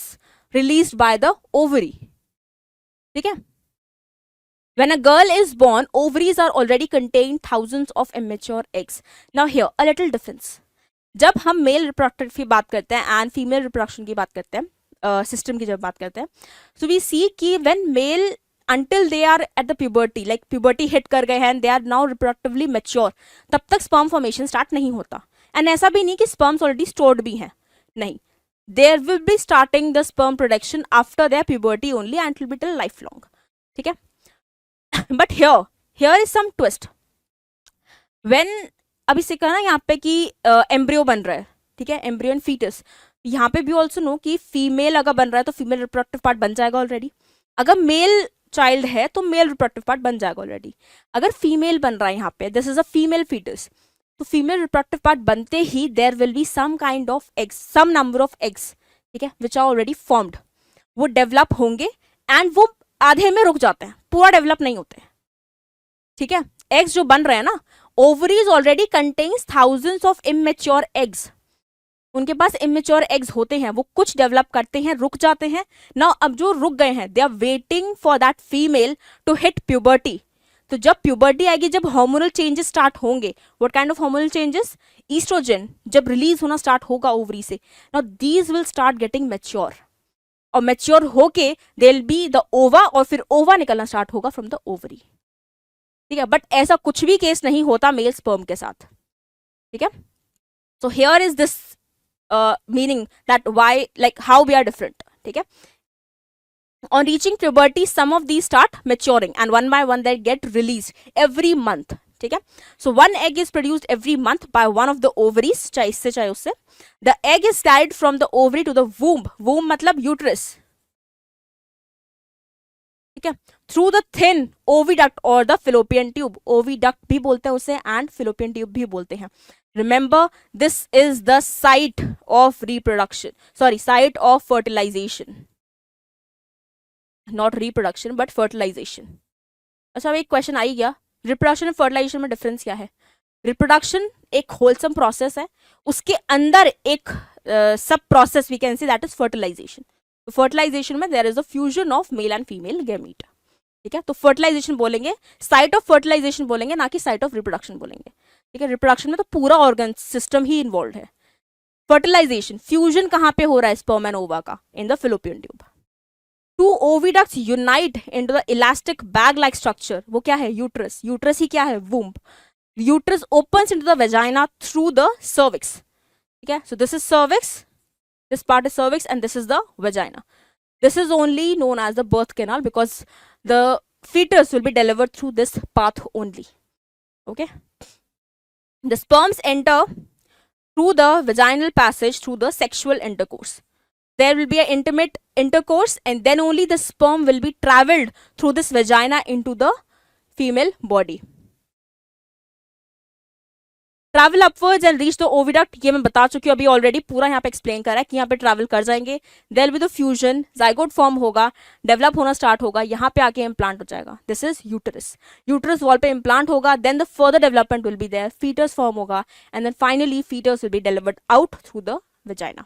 released by the ovary, ठीक है। When a girl is born, ovaries are already contain thousands of immature eggs. Now here a little difference. जब हम male reproductive की बात करते हैं एंड फीमेल रिप्रोडक्शन की बात करते हैं, सिस्टम की जब बात करते हैं, सो वी सी कि when mail until they are at the puberty, like puberty hit कर गए हैं and they are now reproductively mature, तब तक sperm formation start नहीं होता। एंड ऐसा भी नहीं कि sperms already stored भी हैं, नहीं, there will be starting the sperm production after their puberty only and it will be till life long, ठीक है. But here is some twist. When अभी से कहना यहाँ पे कि एम्ब्रियो बन रहा है, ठीक है, एम्ब्रियो एंड फीटस. यहाँ पे भी ऑल्सो नो कि फीमेल अगर बन रहा है तो फीमेल रिप्रोडक्टिव पार्ट बन जाएगा ऑलरेडी. अगर मेल चाइल्ड है तो मेल रिप्रोडक्टिव पार्ट बन जाएगा ऑलरेडी. अगर फीमेल बन रहा है यहाँ पे, this is a female fetus, तो फीमेल रिप्रोडक्टिव पार्ट बनते ही there will be some kind of eggs, some number of eggs, ठीक है, विच आर ऑलरेडी फॉर्म्ड. वो डेवलप होंगे एंड वो आधे में रुक जाते हैं, पूरा डेवलप नहीं होते, ठीक है. एग्स जो बन रहे हैं ना, ovaries already contains thousands of immature eggs. उनके पास इमेच्योर एग्स होते हैं, वो कुछ डेवलप करते हैं, रुक जाते हैं ना. अब जो रुक गए हैं, they are waiting for that female to hit puberty. तो जब प्यूबर्टी आएगी, जब हार्मोनल चेंजेस स्टार्ट होंगे, what kind of hormonal changes, oestrogen जब रिलीज होना स्टार्ट होगा ओवरी से, now these will start getting mature. और मैच्योर होके दे विल बी द ओवा, और फिर ओवा निकलना स्टार्ट होगा फ्रॉम द ओवरी, ठीक है. बट ऐसा कुछ भी केस नहीं होता मेल स्पर्म के साथ, ठीक है. So here is this meaning that why, like how we are different, ठीक है. On reaching puberty, some of these start maturing and one by one they get released every month, ठीक है. So one egg is produced every month by one of the ovaries, चाहे इससे चाहे उससे. The egg is carried from the ovary to the womb. Womb मतलब uterus, ठीक है, through the thin oviduct or the fallopian tube. Oviduct भी बोलते हैं उसे and fallopian tube भी बोलते हैं. Remember, this is the site of reproduction. Sorry, site of fertilization. Not reproduction, but fertilization. अच्छा, एक क्वेश्चन आ ही गया, रिप्रोडक्शन और फर्टिलाइजेशन में डिफरेंस क्या है. रिप्रोडक्शन एक होलसम प्रोसेस है, उसके अंदर एक sub process we can see that is fertilization. तो फर्टिलाइजेशन में there is a fusion of male and female gamete, ठीक है. तो फर्टिलाइजेशन बोलेंगे, साइट ऑफ फर्टिलाइजेशन बोलेंगे, ना कि साइट ऑफ रिप्रोडक्शन बोलेंगे, ठीक है. रिप्रोडक्शन में तो पूरा ऑर्गन सिस्टम ही इन्वॉल्व है. फर्टिलाइजेशन, फ्यूजन कहाँ पे हो रहा है स्पर्म एंड ओवा का, in the fallopian tube. Two oviducts unite into the elastic bag like structure. वो क्या है, यूट्रस. यूट्रस ही क्या है, womb. Uterus opens into the vagina through the cervix, ठीक है. So this is cervix, this part is cervix and this is the vagina. This is only known as the birth canal because the fetus will be delivered through this path only. Okay. The sperms enter through the vaginal passage through the sexual intercourse. There will be an intimate intercourse and then only the sperm will be traveled through this vagina into the female body. Travel upwards and reach the oviduct, ये मैं बता चुकी हूँ अभी already, पूरा यहाँ पे explain करा है कि यहाँ पे ट्रैवल कर जाएंगे. There will be the fusion, zygote form होगा, डेवलप होना स्टार्ट होगा, यहाँ पे आके इम्प्लांट हो जाएगा. This is uterus. Uterus wall पे इम्प्लांट होगा, then the further development will be there, fetus form होगा and then finally fetus will be delivered out through the vagina.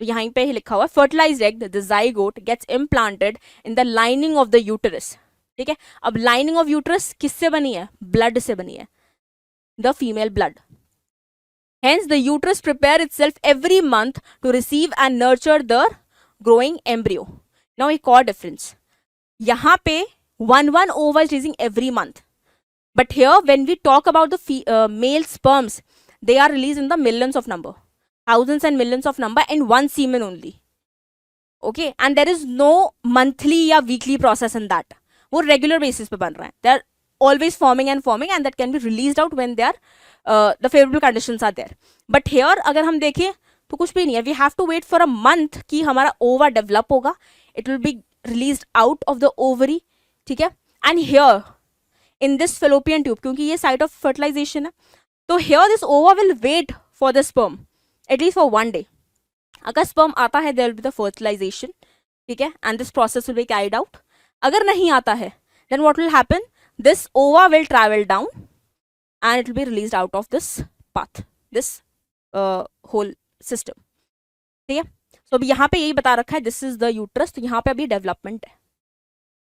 तो यहाँ पे ही लिखा हुआ है, fertilised egg the zygote gets implanted in the lining of the uterus, ठीक है. अब लाइनिंग ऑफ यूटरस किससे बनी है, ब्लड से बनी है, the female blood. Hence, the uterus prepare itself every month to receive and nurture the growing embryo. Now, एक और difference. यहाँ पे one ova is releasing every month. But here, when we talk about the male sperms, they are released in the millions of number, thousands and millions of number in one semen only. Okay, and there is no monthly या weekly process in that. वो regular basis पे बन रहा है. They are always forming and that can be released out when they are the favorable conditions are there. But here अगर हम देखें तो कुछ भी नहीं है. We have to wait for a month कि हमारा ova develop होगा. It will be released out of the ovary, ठीक है. And here in this fallopian tube, क्योंकि ये site of fertilization है, तो here this ova will wait for the sperm at least for one day. अगर sperm आता है there will be the fertilization, ठीक है, and this process will be carried out. अगर नहीं आता है then what will happen? This ova will travel down and it will be released out of this path, this whole system, ठीक है. So अभी यहाँ पे यही बता रखा है, this is the uterus. तो यहाँ पे अभी डेवलपमेंट है,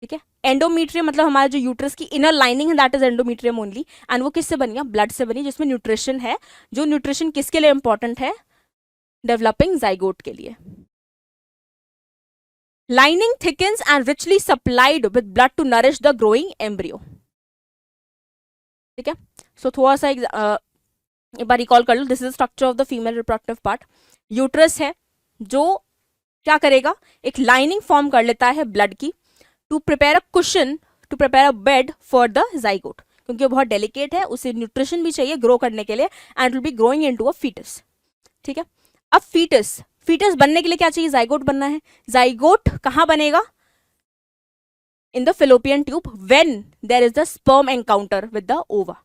ठीक है. एंडोमीट्रियम मतलब हमारा जो यूट्रस की इनर लाइनिंग है, that is endometrium only. And वो किससे बनी है, ब्लड से बनी, जिसमें न्यूट्रिशन है. जो न्यूट्रिशन किसके लिए इंपॉर्टेंट है, डेवलपिंग जाइगोट के लिए. Lining thickens and richly supplied with blood to nourish the growing embryo. ठीक है. सो थोड़ा सा एक बार रिकॉल कर लो. This is structure of the female reproductive part. Uterus है, जो क्या करेगा, एक लाइनिंग फॉर्म कर लेता है ब्लड की to prepare a cushion, to prepare a bed for the zygote, क्योंकि वो बहुत डेलिकेट है, उसे न्यूट्रिशन भी चाहिए ग्रो करने के लिए, and will be growing into a foetus. ठीक है, अब फीटस, फीटस बनने के लिए क्या चाहिए, जाइगोट बनना है। जाइगोट कहाँ बनेगा, in the fallopian tube when there is the sperm encounter with the ova.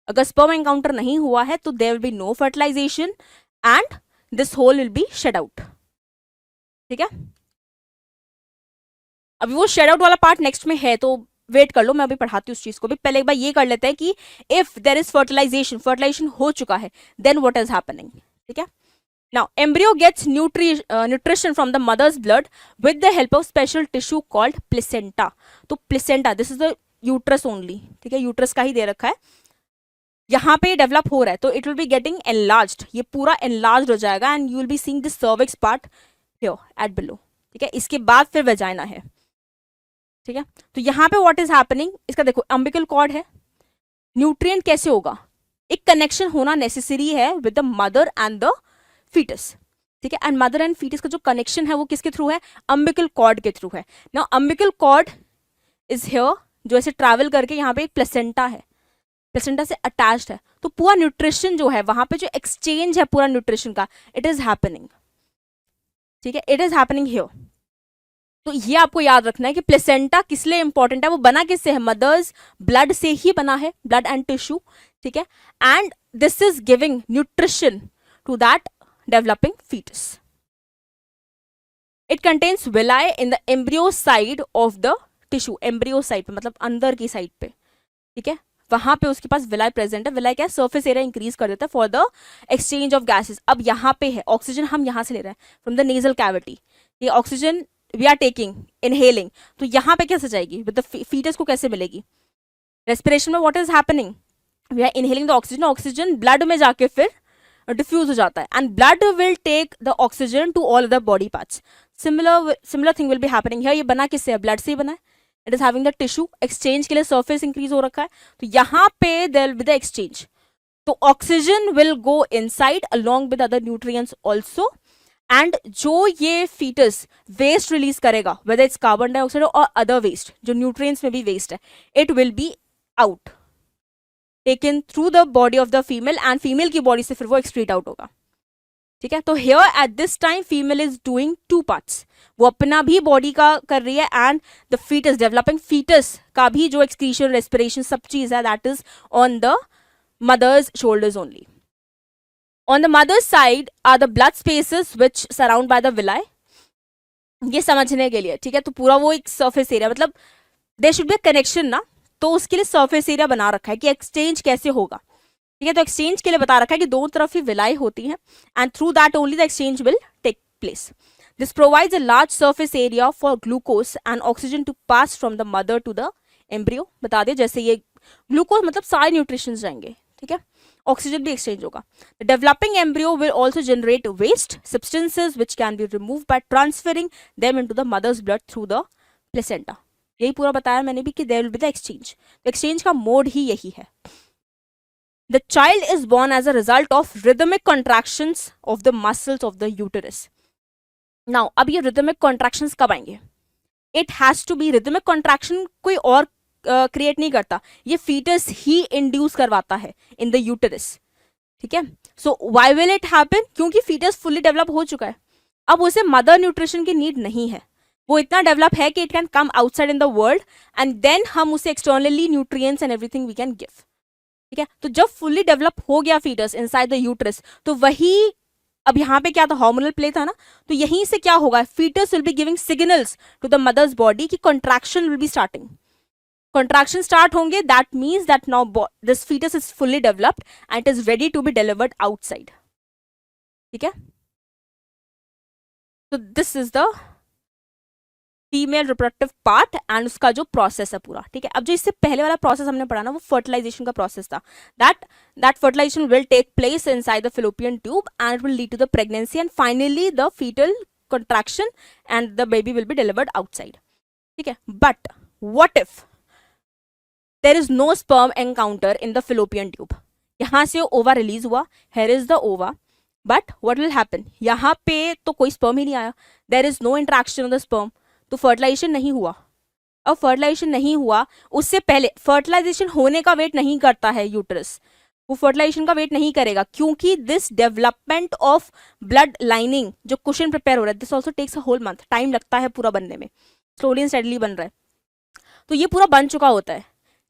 अगर स्पर्म एनकाउंटर नहीं हुआ है तो there will be no fertilization and this whole will be shed out. ठीक है, अभी वो शेड आउट वाला पार्ट नेक्स्ट में है, तो वेट कर लो, मैं अभी पढ़ाती हूँ उस चीज को भी। पहले एक बार ये कर लेते हैं कि if there is fertilisation, fertilisation हो चुका है, देन व्हाट इज हैपनिंग। ठीक है, now embryo gets nutrition from the mother's blood with the help of special tissue called placenta. तो placenta, this is the uterus only. ठीक है, uterus का ही दे रखा है, यहाँ पे डेवलप हो रहा है, तो it will be getting enlarged, ये पूरा एनलार्ज्ड हो जाएगा and you will be seeing this cervix part here eight below. ठीक है, इसके बाद फिर वेजाइना है। ठीक है, तो यहाँ पे व्हाट इज हैपनिंग, इसका देखो अम्बिकल कॉर्ड है, न्यूट्रिएंट कैसे होगा, एक कनेक्शन होना नेसेसरी है with the mother and the foetus. ठीक है, एंड मदर एंड फीटस का जो कनेक्शन है वो किसके थ्रू है, अम्बिकल कॉर्ड के थ्रू है। Now umbilical cord is here, जो ऐसे ट्रैवल करके यहाँ पे एक प्लेसेंटा है, प्लेसेंटा से अटैच्ड है, तो पूरा न्यूट्रिशन जो है वहां पे, जो एक्सचेंज है पूरा न्यूट्रिशन का, इट इज हैपनिंग। ठीक है, इट इज हैपनिंग हियर। तो ये आपको याद रखना है कि प्लेसेंटा किस लिए इंपॉर्टेंट है, वो बना किससे है, मदर्स ब्लड से ही बना है, ब्लड एंड टिश्यू। ठीक है, and this is giving nutrition to that developing foetus. It contains villi in the embryo side of the tissue, embryo side पे मतलब अंदर की साइड पे। ठीक है, वहां पे उसके पास विलाई प्रेजेंट है। विलाई क्या है, सर्फेस एरिया इंक्रीज कर देता है for the exchange of gases. अब यहाँ पे है ऑक्सीजन, हम यहाँ से ले रहे हैं फ्रॉम द नेजल कैविटी, ये oxygen we are taking, inhaling, तो यहाँ पे कैसे जाएगी, विद द फीटस को कैसे मिलेगी, रेस्पिरेशन में what is happening, we are inhaling the oxygen, oxygen blood में जाके फिर डिफ्यूज हो जाता है, and blood will take the oxygen to all the body parts. Similar thing will be happening here. ये बना किससे है, ब्लड से ही बना है, it is having the tissue, exchange के लिए सर्फेस इंक्रीज हो रखा है, तो यहाँ पे there will be the exchange, तो oxygen will go inside along with other nutrients also, and जो ये फीटस वेस्ट रिलीज करेगा, वेदर इट्स कार्बन डाइऑक्साइड और अदर वेस्ट, जो न्यूट्रिएंट्स में भी वेस्ट है, it will be out, taken through the body of the female, and female की body से फिर वो एक्सक्रीट आउट होगा। ठीक है, तो here at this time female is doing to parts, वो अपना भी बॉडी का कर रही है, and the foetus, developing foetus का भी जो एक्सक्रीशन, रेस्पिरेशन, सब चीज है, that is on the mother's shoulders only. On the mother's side are the blood spaces which surround by the villi. ये समझने के लिए, ठीक है, तो पूरा वो एक सरफेस एरिया, मतलब there should be a connection ना, तो उसके लिए सरफेस एरिया बना रखा है कि एक्सचेंज कैसे होगा। ठीक है, तो एक्सचेंज के लिए बता रखा है कि दोनों तरफ ही विलाई होती हैं, and through that only the exchange will take place. This provides a large surface area for glucose and oxygen to pass from the mother to the embryo. बता दिया, जैसे ये ग्लूकोज मतलब सारे न्यूट्रिशन जाएंगे, ठीक है, ऑक्सीजन भी एक्सचेंज होगा। The developing embryo will also generate waste substances which can be removed by transferring them into the mother's blood through the placenta. यही पूरा बताया मैंने भी कि there will be the exchange. तो exchange का मोड ही यही है। The child is born as a result of rhythmic contractions of the muscles of the uterus. Now, अब ये rhythmic contractions कब आएंगे? It has to be rhythmic contraction, कोई और क्रिएट नहीं करता, ये फीटस ही इंड्यूस करवाता है इन द यूटेरस। ठीक है, so why will it happen, क्योंकि फीटस फुली डेवलप हो चुका है, अब उसे मदर न्यूट्रिशन की नीड नहीं है, वो इतना डेवलप है कि it can come outside in the world and then हम उसे externally nutrients and everything we can give. ठीक है, तो जब फुली डेवलप हो गया फीटस इनसाइड द यूटेरस, तो वही अब यहाँ पे क्या था, हार्मोनल प्ले था ना, तो यहीं से क्या होगा, fetus will be giving signals to the mother's body की contraction will be starting, contraction start होंगे, that means that now this fetus is fully developed and it is ready to be delivered outside. ठीक है, so this is the female reproductive part and उसका जो process है पूरा। ठीक है, अब जो इससे पहले वाला प्रोसेस हमने पढ़ा ना, वो फर्टिलाइजेशन का प्रोसेस था, that fertilisation will take place inside the fallopian tube and it will lead to the pregnancy and finally the foetal contraction and the baby will be delivered outside. ठीक है, but what if there is no sperm encounter in the fallopian tube, यहाँ से ओवा release हुआ, here is the ova but what will happen, यहाँ पे तो कोई स्पर्म ही नहीं आया, there is no interaction of the sperm, तो फर्टिलाइजेशन नहीं हुआ। अब फर्टिलाइजेशन नहीं हुआ, उससे पहले फर्टिलाइजेशन होने का वेट नहीं करता है यूट्रस, वो फर्टिलाइजेशन का वेट नहीं करेगा, क्योंकि this development of blood lining जो कुशन प्रिपेयर हो रहा है, this also takes a whole month, time लगता है पूरा बनने में, स्लोली एंड स्टेडली बन रहा है। तो ये पूरा बन चुका होता है।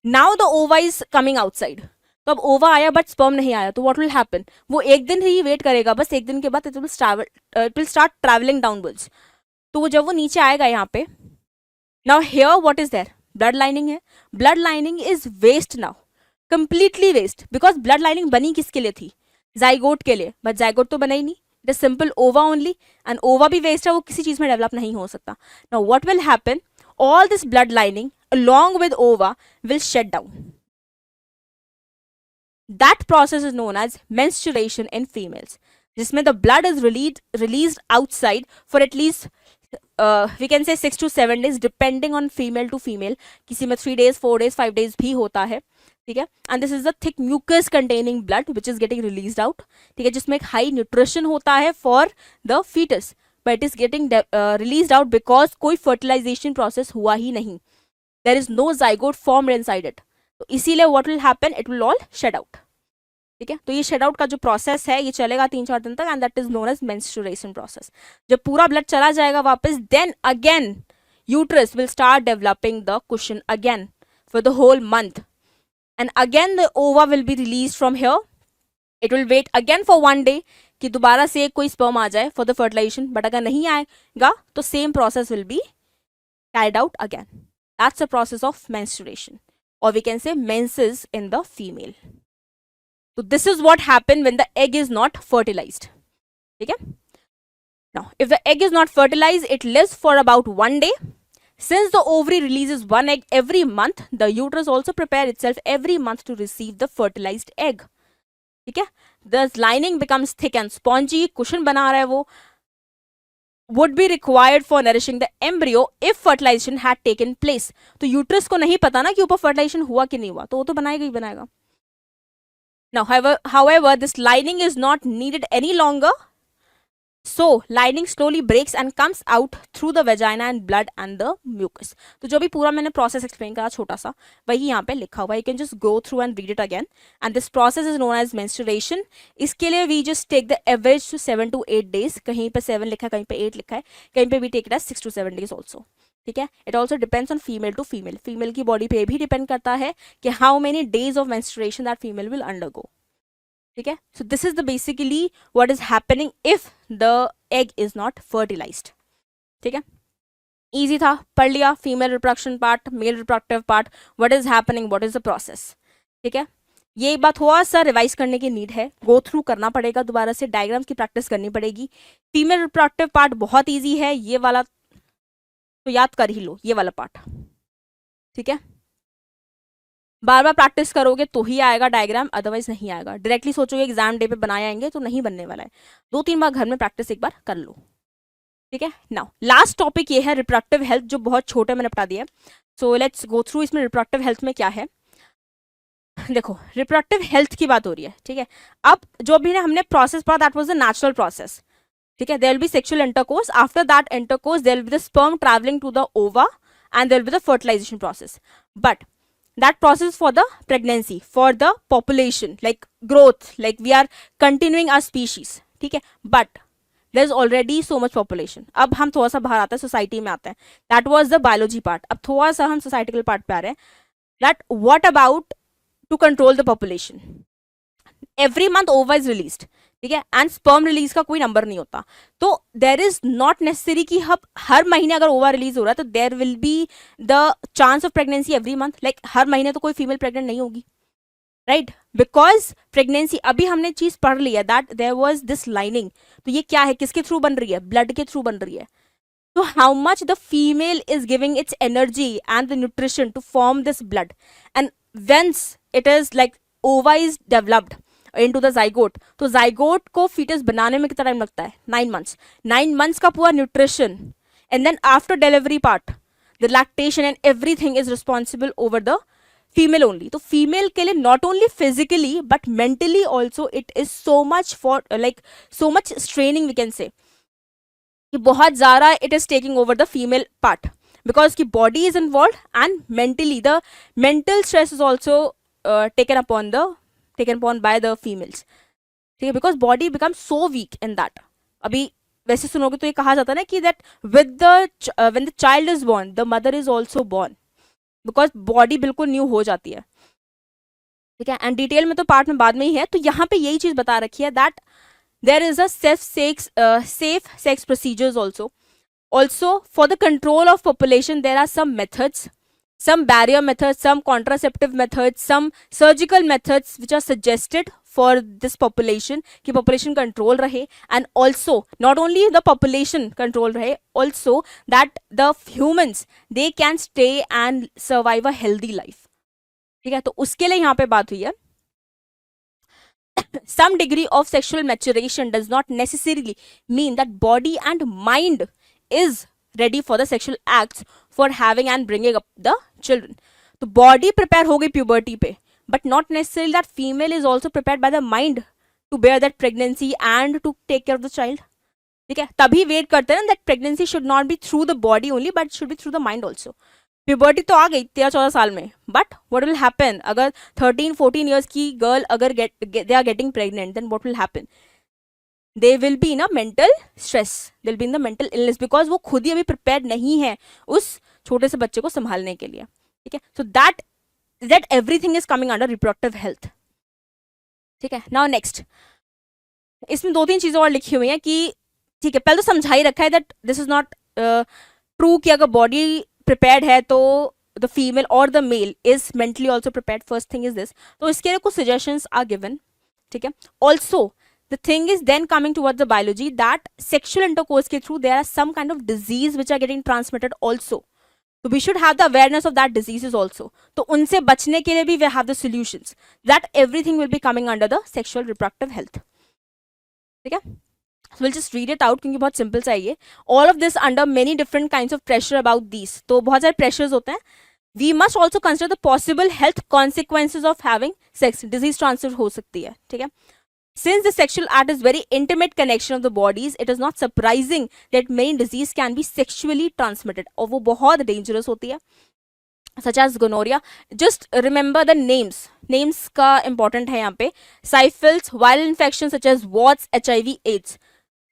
नाउ द ओवा इज कमिंग आउटसाइड, तो अब ओवा आया बट स्पर्म नहीं आया, तो व्हाट विल हैपन, वो एक दिन ही वेट करेगा, बस एक दिन के बाद it will start travelling downwards. तो वो जब वो नीचे आएगा यहाँ पे, now here what is there, blood lining है, blood lining is waste now, completely waste, because blood lining बनी किसके लिए थी, जाइगोट के लिए, बट जाइगोट तो बना ही नहीं, इट इज सिंपल ओवा ओनली, एंड ओवा भी वेस्ट है, वो किसी चीज में डेवलप नहीं हो सकता। Now what will happen, all this blood lining along with ova will shut down. That process is known as menstruation in females, जिसमें the blood is released outside for at least we can say 6 to 7 days depending on female to female, किसी में 3 days 4 days 5 days भी होता है, ठीक है। and this is the thick mucus containing blood which is getting released out, ठीक है, जिसमें एक high nutrition होता है for the fetus, but it is getting released out because कोई fertilization process हुआ ही नहीं, there is no zygote formed inside it, तो इसीलिए what will happen, it will all shed out, ठीक है। तो ये शेड आउट का जो प्रोसेस है ये चलेगा 3-4 दिन तक, and that is known as menstruation process. जब पूरा ब्लड चला जाएगा वापस, then again uterus will start developing the cushion again for the whole month, and again the ova will be release from here, it will wait again for 1 day कि दोबारा से कोई sperm आ जाए फॉर द फर्टिलाइजेशन, बट अगर नहीं आएगा तो same process will be carried out again. That's the process of menstruation, or we can say menses in the female. So this is what happens when the egg is not fertilized. Okay? Now, if the egg is not fertilized, it lives for about 1 day. Since the ovary releases 1 egg every month, the uterus also prepares itself every month to receive the fertilized egg. ठीक है, the lining becomes thick and spongy, cushion बना रहा है वो, would be required for nourishing the embryo if fertilization had taken place. तो uterus को नहीं पता ना कि ऊपर फर्टिलाइजेशन हुआ कि नहीं हुआ, तो वो तो बनाएगा ही बनाएगा। Now, however, this lining is not needed any longer. So, lining slowly breaks and comes out through the vagina and blood and the mucus. तो जो भी पूरा मैंने process explain करा छोटा सा, वही यहाँ पे लिखा हुआ है. You can just go through and read it again. And this process is known as menstruation. इसके लिए we just take the average to 7 to 8 days. कहीं पे 7 लिखा है, कहीं पे 8 लिखा है, कहीं पे we take it as 6 to 7 days also. ठीक है, it also depends on female to female, female की बॉडी पे भी डिपेंड करता है कि how many days of menstruation that female will undergo. ठीक है, so this is the basically what is happening if the egg is not fertilised. ठीक है, इजी था, पढ़ लिया, female reproduction part, male reproductive part, what is happening, what is the process. ठीक है, ये एक बात थोड़ा सा रिवाइज करने की नीड है, गो थ्रू करना पड़ेगा, दोबारा से डायग्राम्स की प्रैक्टिस करनी पड़ेगी। फीमेल रिप्रोडक्टिव पार्ट बहुत ईजी है, ये वाला तो याद कर ही लो, ये वाला पार्ट। ठीक है, बार बार प्रैक्टिस करोगे तो ही आएगा डायग्राम, अदरवाइज नहीं आएगा। डायरेक्टली सोचोगे एग्जाम डे पे बनाए आएंगे तो नहीं बनने वाला है, 2-3 बार घर में प्रैक्टिस एक बार कर लो। ठीक है, नाउ लास्ट टॉपिक ये है रिप्रोडक्टिव हेल्थ, जो बहुत छोटे मैंने बता दिया। सो लेट्स गो थ्रू इसमें रिप्रोडक्टिव हेल्थ में क्या है। देखो, रिप्रोडक्टिव हेल्थ की बात हो रही है। ठीक है, अब जो भी हमने प्रोसेस पढ़ा that was the natural process. ठीक है, there will be sexual intercourse, after that intercourse there will be the sperm travelling to the ova and there will be the fertilisation process. But that process for the pregnancy, for the population, like growth, like we are continuing our species. ठीक है, but there is already so much population. अब हम थोड़ा सा बाहर आते हैं, society में आते हैं, that was the biology part. अब थोड़ा सा हम societal part पे आ रहे हैं, that what about to control the population? Every month ova is released. ठीक है, एंड स्पर्म रिलीज का कोई नंबर नहीं होता, तो देर इज नॉट नेसेसरी कि हर महीने अगर ओवा रिलीज हो रहा है तो there will be the chance of pregnancy every month. Like हर महीने तो कोई फीमेल प्रेग्नेंट नहीं होगी, राइट, बिकॉज प्रेगनेंसी, अभी हमने चीज पढ़ ली है that there was this lining, तो ये क्या है, किसके थ्रू बन रही है, ब्लड के थ्रू बन रही है। तो how much the female is giving its energy and the nutrition to form this blood, and whence it is like ova is developed into the zygote, तो zygote को fetus बनाने में कितना टाइम लगता है, 9 months। 9 months का पूरा nutrition, and then after delivery part the lactation and everything is responsible over the female only. तो फीमेल के लिए not only physically but mentally also it is so much for like so much straining we can say कि बहुत ज़्यादा it is taking over the female part because की body is involve and mentally the mental stress is also taken upon by the females, ठीक है, because body become so weak in that. अभी वैसे सुनोगे तो ये कहा जाता है ना कि that with the when the child is born the mother is also born because body बिल्कुल न्यू हो जाती है, ठीक है। एंड डिटेल में तो पार्ट में बाद में ही है। तो यहाँ पे यही चीज बता रखी है that there is a safe sex procedures also for the control of population there are some methods, some barrier methods, some contraceptive methods, some surgical methods which are suggested for this population कि population control रहे and also not only the population control रहे also that the humans they can stay and survive a healthy life, ठीक है। तो उसके लिए यहाँ पे बात हुई है some degree of sexual maturation does not necessarily mean that body and mind is ready for the sexual acts for having and bringing up the children. तो body prepare हो गई puberty पे but not necessarily that female is also prepared by the mind to bear that pregnancy and to take care of the child, ठीक है। तभी wait करते हैं that pregnancy should not be through the body only but should be through the mind also. Puberty तो आ गई 13-14 साल में but what will happen अगर 13-14 ईयर्स की गर्ल अगर they are getting pregnant then what will happen they will be in a mental stress, they will be in the mental illness because वो खुद ही अभी प्रिपेयर नहीं है उस छोटे से बच्चे को संभालने के लिए, ठीक है। So that everything is coming under reproductive health, ठीक है। नाउ नेक्स्ट इसमें 2-3 चीजें और लिखी हुई हैं कि ठीक है पहले तो समझा ही रखा है that this is not true कि अगर बॉडी प्रिपेयर्ड है तो द फीमेल और the male is mentally also prepared, first thing is this. तो इसके लिए कुछ सजेशंस आर गिवन, ठीक है। Also the thing is then coming towards the biology that sexual intercourse के through there are some kind of disease which are getting transmitted also, तो we should have the awareness of that diseases also. तो उनसे बचने के लिए भी we have the solutions that everything will be coming under the sexual reproductive health, ठीक है। So we'll just read it out क्योंकि बहुत सिंपल सा है ये। All of this under many different kinds of pressure about these, तो बहुत सारे pressures होते हैं। We must also consider the possible health consequences of having sex, disease transfer हो सकती है, ठीक है। Since the sexual act is very intimate connection of the bodies, it is not surprising that many disease can be sexually transmitted, और वो बहुत dangerous होती है such as gonorrhea. Just remember the names का important है यहाँ पे, syphilis, viral infections such as warts, HIV, AIDS,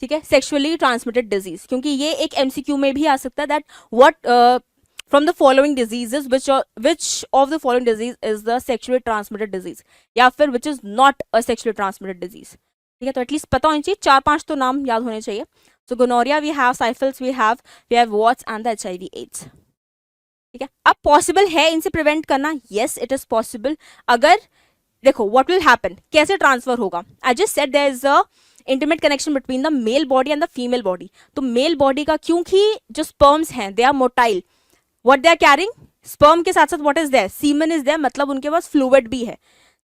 ठीक है, सेक्सुअली ट्रांसमिटेड डिजीज, क्योंकि ये एक एमसीक्यू में भी आ सकता है that what from the following diseases which of the following disease is the sexually transmitted disease या फिर which is not a sexually transmitted disease, ठीक है। तो एटलीस्ट पता होनी चाहिए, 4-5 तो नाम याद होने चाहिए। So gonorrhoea we have, syphilis we have warts and the HIV AIDS, ठीक है। अब पॉसिबल है इनसे प्रिवेंट करना, येस इट इज पॉसिबल। अगर देखो व्हाट विल हैपन, कैसे ट्रांसफर होगा, I just said there is a intimate connection between the male body and the female body. तो मेल बॉडी का क्योंकि जो स्पर्म्स हैं they are motile, what they are carrying, sperm के साथ साथ what is there, semen is there, मतलब उनके पास फ्लूइड भी है,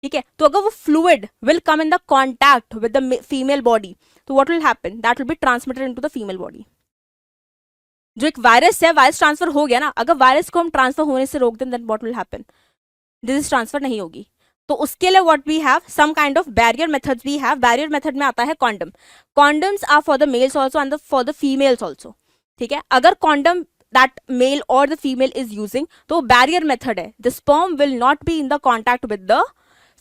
ठीक है। तो अगर वो fluid will come in the contact with the female body तो what will happen, that will be transmitted into the female body. जो एक वायरस है, वायरस ट्रांसफर हो गया ना, अगर वायरस को हम ट्रांसफर होने से रोक दें then what will happen, disease transfer नहीं होगी। तो उसके लिए what we have some kind of barrier methods we have. Barrier method में आता है condom, condoms are for the males also and for the females also, ठीक है। अगर कॉन्डम दैट मेल और द फीमेल इज यूजिंग तो barrier method है, the sperm will not be in the contact with the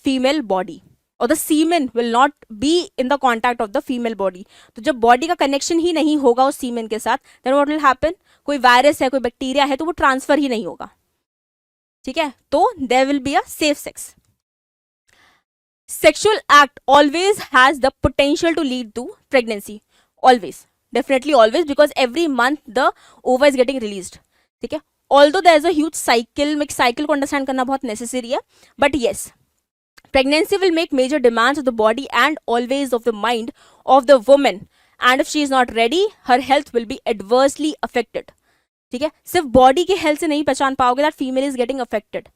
female body और the semen will not be in the contact of the female body. तो जब body का connection ही नहीं होगा उस सीमेन के साथ देन व्हाट विल हैपन, कोई वायरस है, कोई बैक्टीरिया है तो वो ट्रांसफर ही नहीं होगा, ठीक है। तो there will be a safe sex. Sexual act always has the potential to lead to pregnancy, always, definitely always, because every month the ova is getting released, ठीक है। Although there is a huge cycle, make cycle को understand करना बहुत necessary है, but yes, pregnancy will make major demands of the body and always of the mind of the woman, and if she is not ready, her health will be adversely affected, ठीक है। सिर्फ body के health से नहीं पहचान पाओगे that female is getting affected,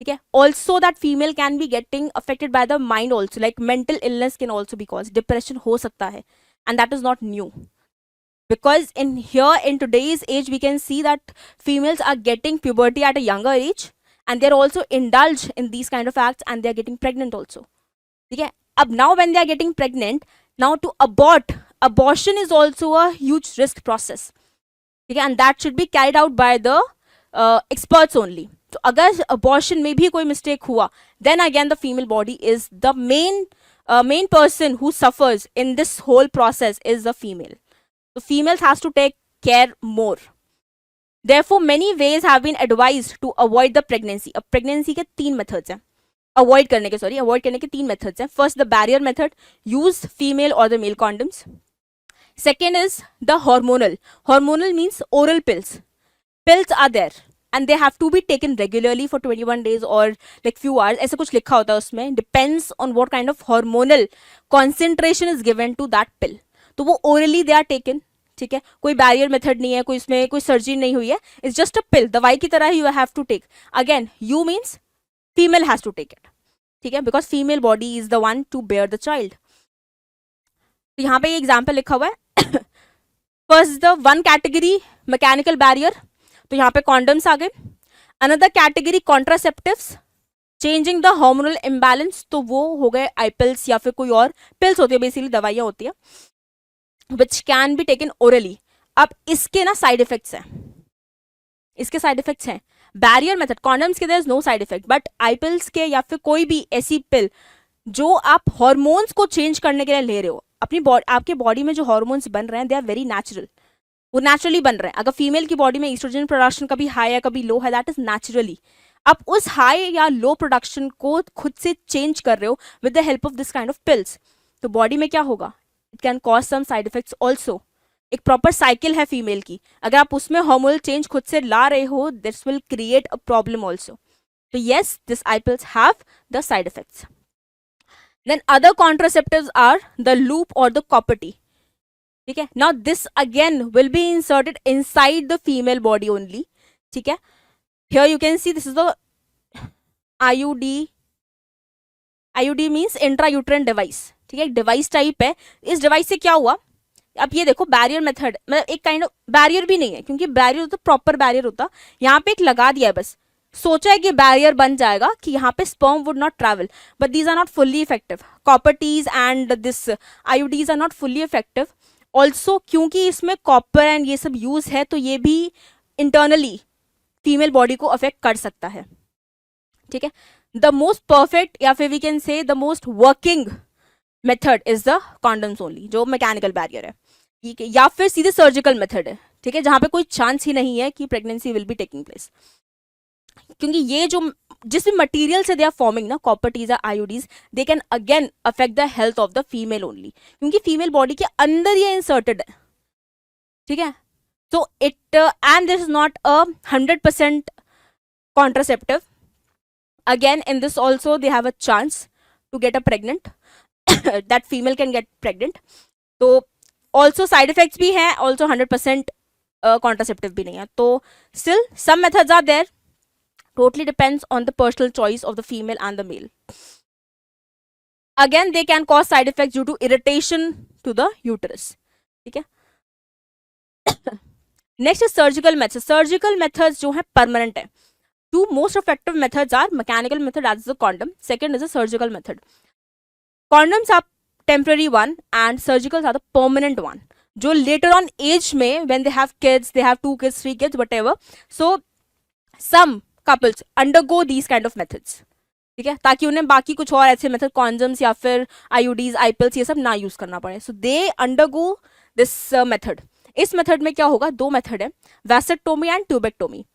ठीक है। Also that female can be getting affected by the mind also, like mental illness can also be cause, depression हो सकता है and that is not new because in here in today's age we can see that females are getting puberty at a younger age and they're also indulge in these kind of acts and they're getting pregnant also. ठीक है, अब now when they are getting pregnant, now to abort, abortion is also a huge risk process. ठीक है, and that should be carried out by the experts only. तो अगर abortion में भी कोई mistake हुआ, then again the female body is the main person who suffers in this whole process is the female. So females has to take care more. Therefore many ways have been advised to avoid the pregnancy. अब pregnancy के 3 methods हैं, avoid करने के 3 methods हैं. First, the barrier method, use female or the male condoms. Second is the hormonal. Hormonal means oral pills. Pills are there and they have to be taken regularly for 21 days or like few hours. ऐसा कुछ लिखा होता है उसमें, depends on what kind of hormonal concentration is given to that pill. तो वो orally they are taken. ठीक है, कोई बैरियर मेथड नहीं है, कोई इसमें कोई सर्जरी नहीं हुई है, इट्स जस्ट अ पिल, दवाई की तरह you have to take. Again you means female has to take it. ठीक है, because female body is the one to bear the child. तो यहाँ पे ये एग्जाम्पल लिखा हुआ है. First the one category mechanical barrier, तो यहाँ पे कॉन्डम्स आ गए. Another category contraceptives, changing the hormonal imbalance, तो वो हो गए आई पिल्स या फिर कोई और पिल्स होती है, बेसिकली दवाइयाँ होती है, which can be taken orally. अब इसके ना साइड इफेक्ट्स हैं, इसके साइड इफेक्ट्स हैं. बैरियर मेथड कॉन्डम्स के there is no side effect, but I pills के या फिर कोई भी ऐसी पिल जो आप हॉर्मोन्स को चेंज करने के लिए ले रहे हो, अपनी बॉडी, आपके बॉडी में जो हॉर्मोन्स बन रहे हैं दे आर वेरी नेचुरल, वो नेचुरली बन रहे हैं. अगर फीमेल की बॉडी में ईस्ट्रोजन प्रोडक्शन कभी हाई है कभी लो है, दैट इज नेचुरली. आप उस हाई या लो प्रोडक्शन को खुद से चेंज कर रहे हो with the help of this kind of pills, तो बॉडी में क्या होगा, it can cause some side effects also. एक प्रॉपर साइकिल है फीमेल की, अगर आप उसमें हार्मोनल चेंज खुद से ला रहे हो, this will create a problem also. तो yes, this I pills have the side effects. Then other contraceptives are the loop और द कॉपर टी. ठीक है, now this again will be inserted inside the female body only. ठीक है, here you can see this is the IUD. IUD means intrauterine device. ठीक है, device type है. इस device से क्या हुआ, अब ये देखो बैरियर मेथड, मतलब एक काइंड ऑफ बैरियर भी नहीं है, क्योंकि बैरियर तो प्रॉपर बैरियर होता, यहाँ पे एक लगा दिया है बस, सोचा है कि बैरियर बन जाएगा कि यहाँ पे sperm would not travel, but these are not fully effective. Copper Ts and this IUDs are not fully effective also, क्योंकि इसमें कॉपर एंड ये सब यूज है, तो ये भी इंटरनली फीमेल बॉडी को अफेक्ट कर सकता है. ठीक है, द मोस्ट परफेक्ट या फिर we can say the most working method is the condoms only, जो मैकेनिकल बैरियर है. ठीक है, या फिर सीधे सर्जिकल मेथड है. ठीक है, जहां पे कोई चांस ही नहीं है कि pregnancy will be taking place, क्योंकि ये जो जिस भी मटेरियल से दे आर फॉर्मिंग ना, copper Ts IUDs, they can again affect the health of the female only, क्योंकि फीमेल बॉडी के अंदर ये इंसर्टेड है. ठीक है, तो it and this is not a 100% contraceptive. Again in this also they have a chance to get a pregnant, that female can get pregnant. तो also side effects भी हैं, also 100% contraceptive भी नहीं है. तो still some methods are there, totally depends on the personal choice of the female and the male. Again they can cause side effects due to irritation to the uterus. ठीक है, next is surgical methods. Surgical methods जो है permanent है. Two most effective methods are mechanical method as the condom, second is a surgical method. Condoms are temporary one and surgicals are the permanent one, जो later on age में when they have kids, they have 2 kids, 3 kids, whatever, so some couples undergo these kind of methods. ठीक है, ताकि उन्हें बाकी कुछ और ऐसे मेथड कॉन्डम्स या फिर आईयूडीज आईपिल्स ये सब ना यूज करना पड़े. सो दे अंडरगो दिस मेथड. इस मेथड में क्या होगा, 2 मेथड है, vasectomy and tubectomy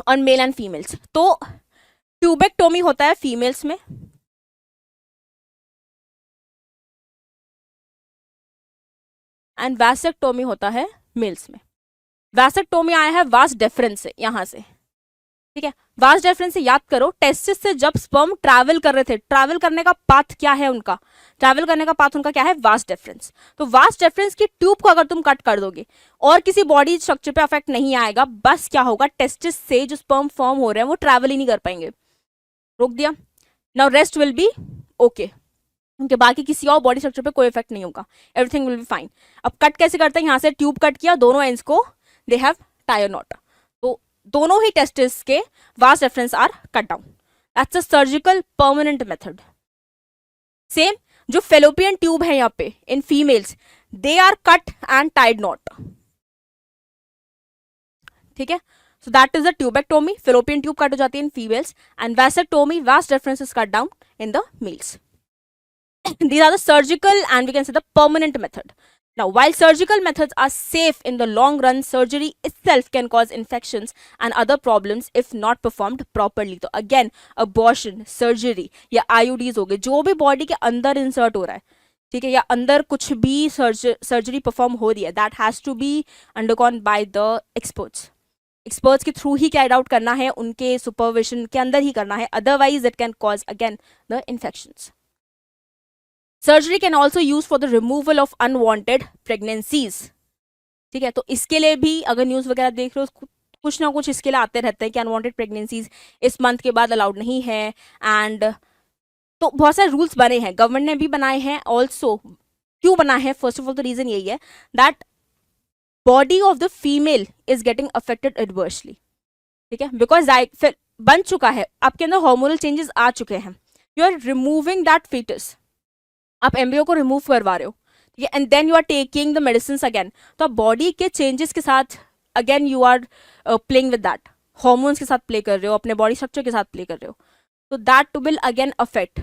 on male and females. तो ट्यूबेक्टोमी होता है फीमेल्स में, एंड वैसेक्टोमी होता है मेल्स में. वैसेक्टोमी आया है वास डेफरेंस से, यहां से. ठीक है, वास डेफरेंस से याद करो, टेस्टिस से जब स्पर्म ट्रैवल कर रहे थे, ट्रैवल करने का पाथ क्या है उनका, ट्रैवल करने का पाथ उनका क्या है, वास डेफरेंस. तो वास डेफरेंस की ट्यूब को अगर तुम कट कर दोगे और किसी बॉडी स्ट्रक्चर पे अफेक्ट नहीं आएगा, बस क्या होगा, टेस्टिस से जो स्पर्म फॉर्म हो रहे हैं वो ट्रैवल ही नहीं कर पाएंगे, रोक दिया. Now rest will be okay, उनके बाकी किसी और बॉडी स्ट्रक्चर पे कोई इफेक्ट नहीं होगा, एवरीथिंग विल बी फाइन. अब कट कैसे करते हैं, यहाँ से ट्यूब कट किया, दोनों एंड्स को दे हैव टायर नॉट. तो दोनों ही टेस्टिस के vas deferens are cut down. That's a surgical permanent method. Same जो फेलोपियन ट्यूब है यहाँ पे in females, they are cut and tied knot. ठीक है, so that is the tubectomy. Fallopian tube cut हो जाती है in females, and vasectomy, vas deferens is cut down in the males. These are the surgical and we can say the permanent method. Now, while surgical methods are safe in the long run, surgery itself can cause infections and other problems if not performed properly. तो again, abortion, surgery या IUDs हो गए, जो भी body के अंदर insert हो रहा है, ठीक है, या अंदर कुछ भी सर्जरी परफॉर्म हो रही है, that has to be undergone by the experts के थ्रू ही कैरिड आउट करना है, उनके सुपरविजन के अंदर ही करना है, otherwise it can cause again the infections. Surgery can also use for the removal of unwanted pregnancies. ठीक है, तो इसके लिए भी अगर न्यूज वगैरह देख रहे हो, कुछ ना कुछ इसके लिए आते रहते हैं कि अनवांटेड प्रेगनेंसीज इस मंथ के बाद अलाउड नहीं है. एंड तो बहुत सारे रूल्स बने हैं, गवर्नमेंट ने भी बनाए हैं ऑल्सो. क्यों बना है? फर्स्ट ऑफ ऑल तो रीजन यही है that body of the female is getting affected adversely. ठीक है, बिकॉज बन चुका है, आपके अंदर हार्मोनल चेंजेस आ चुके हैं, you are removing that foetus, आप एम्ब्रियो को रिमूव करवा रहे हो, ठीक है, and then you are taking the medicine again. तो आप बॉडी के चेंजेस के साथ again you are playing with that, hormones के साथ प्ले कर रहे हो, अपने बॉडी स्ट्रक्चर के साथ प्ले कर रहे हो, तो दैट विल अगेन अफेक्ट.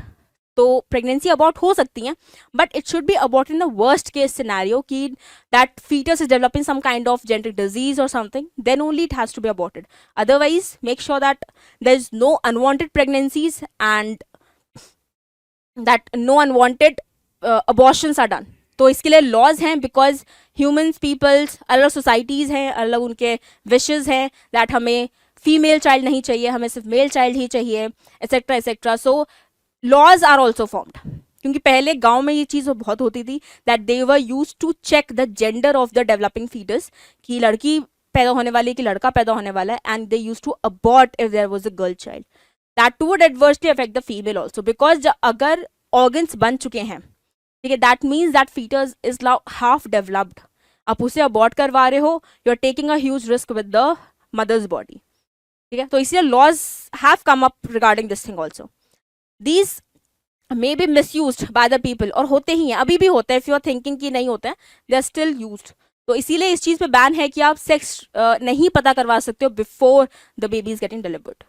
तो प्रेगनेंसी अबॉर्ट हो सकती है, but it should be abort in the worst case scenario कि that foetus is developing some kind of genetic disease और something, then only it has to be aborted. Otherwise make sure that there is no unwanted pregnancies and that no unwanted abortions are done. तो इसके लिए laws हैं, because humans, peoples, अलग societies हैं, अलग उनके wishes हैं दैट हमें फीमेल चाइल्ड नहीं चाहिए, हमें सिर्फ मेल चाइल्ड ही चाहिए, etcetera etcetera. So laws are also formed, क्योंकि पहले गांव में ये चीज़ बहुत होती थी that they were used to check the gender of the developing foetus, कि लड़की पैदा होने वाली है कि लड़का पैदा होने वाला है, and they used to abort if there was a girl child. That would adversely affect the female also, because अगर ऑर्गन्स बन चुके हैं, ठीक है, that means that foetus is now half developed, आप उसे अबॉर्ट करवा रहे हो, you are taking a huge risk with the mother's body. ठीक है, तो इसलिए laws have come up regarding this thing also. These may be misused by the people, और होते ही हैं, अभी भी होते हैं. if you are thinking कि नहीं होते हैं, they are still used. तो इसीलिए इस चीज़ पे बैन है कि आप सेक्स नहीं पता करवा सकते हो before the baby is getting delivered.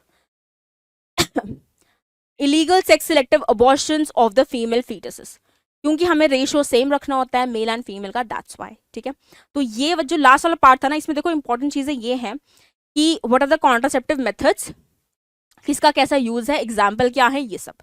Illegal sex selective abortions of the female fetuses, क्योंकि हमें रेशियो सेम रखना होता है मेल एंड फीमेल का, दैट्स वाई. ठीक है, तो ये जो लास्ट वाला पार्ट था ना, इसमें देखो इंपॉर्टेंट चीज़ें ये हैं कि what are the contraceptive methods, किसका कैसा यूज है, एग्जाम्पल क्या है, ये सब.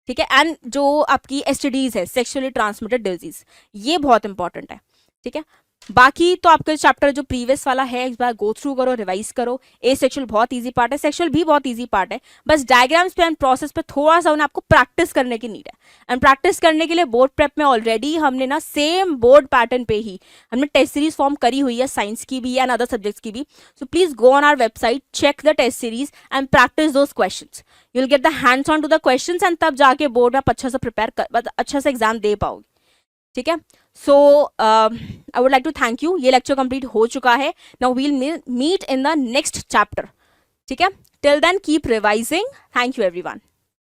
ठीक है, एंड जो आपकी एसटीडीज है, सेक्सुअली ट्रांसमिटेड डिजीज, ये बहुत इंपॉर्टेंट है. ठीक है, बाकी तो आपका चैप्टर जो प्रीवियस वाला है एक बार गो थ्रू करो, रिवाइज करो. ए सेक्सुअल बहुत इजी पार्ट है, सेक्सुअल भी बहुत इजी पार्ट है, बस डायग्राम्स पे एंड प्रोसेस पे थोड़ा सा उन्हें आपको प्रैक्टिस करने की नीड है. एंड प्रैक्टिस करने के लिए बोर्ड प्रेप में ऑलरेडी हमने ना सेम बोर्ड पैटर्न पे ही हमने टेस्ट सीरीज फॉर्म करी हुई है, साइंस की भी एंड अदर सब्जेक्ट्स की भी. So please go on our website, check the test series and practice those questions. You will get the hands on to the questions and तब जाके board में आप अच्छा से प्रिपेयर कर, अच्छा से एग्जाम दे पाओगे. ठीक है, so I would like to thank you. ये लेक्चर कंप्लीट हो चुका है. Now we'll meet in the next chapter. ठीक है, till then keep revising. Thank you everyone.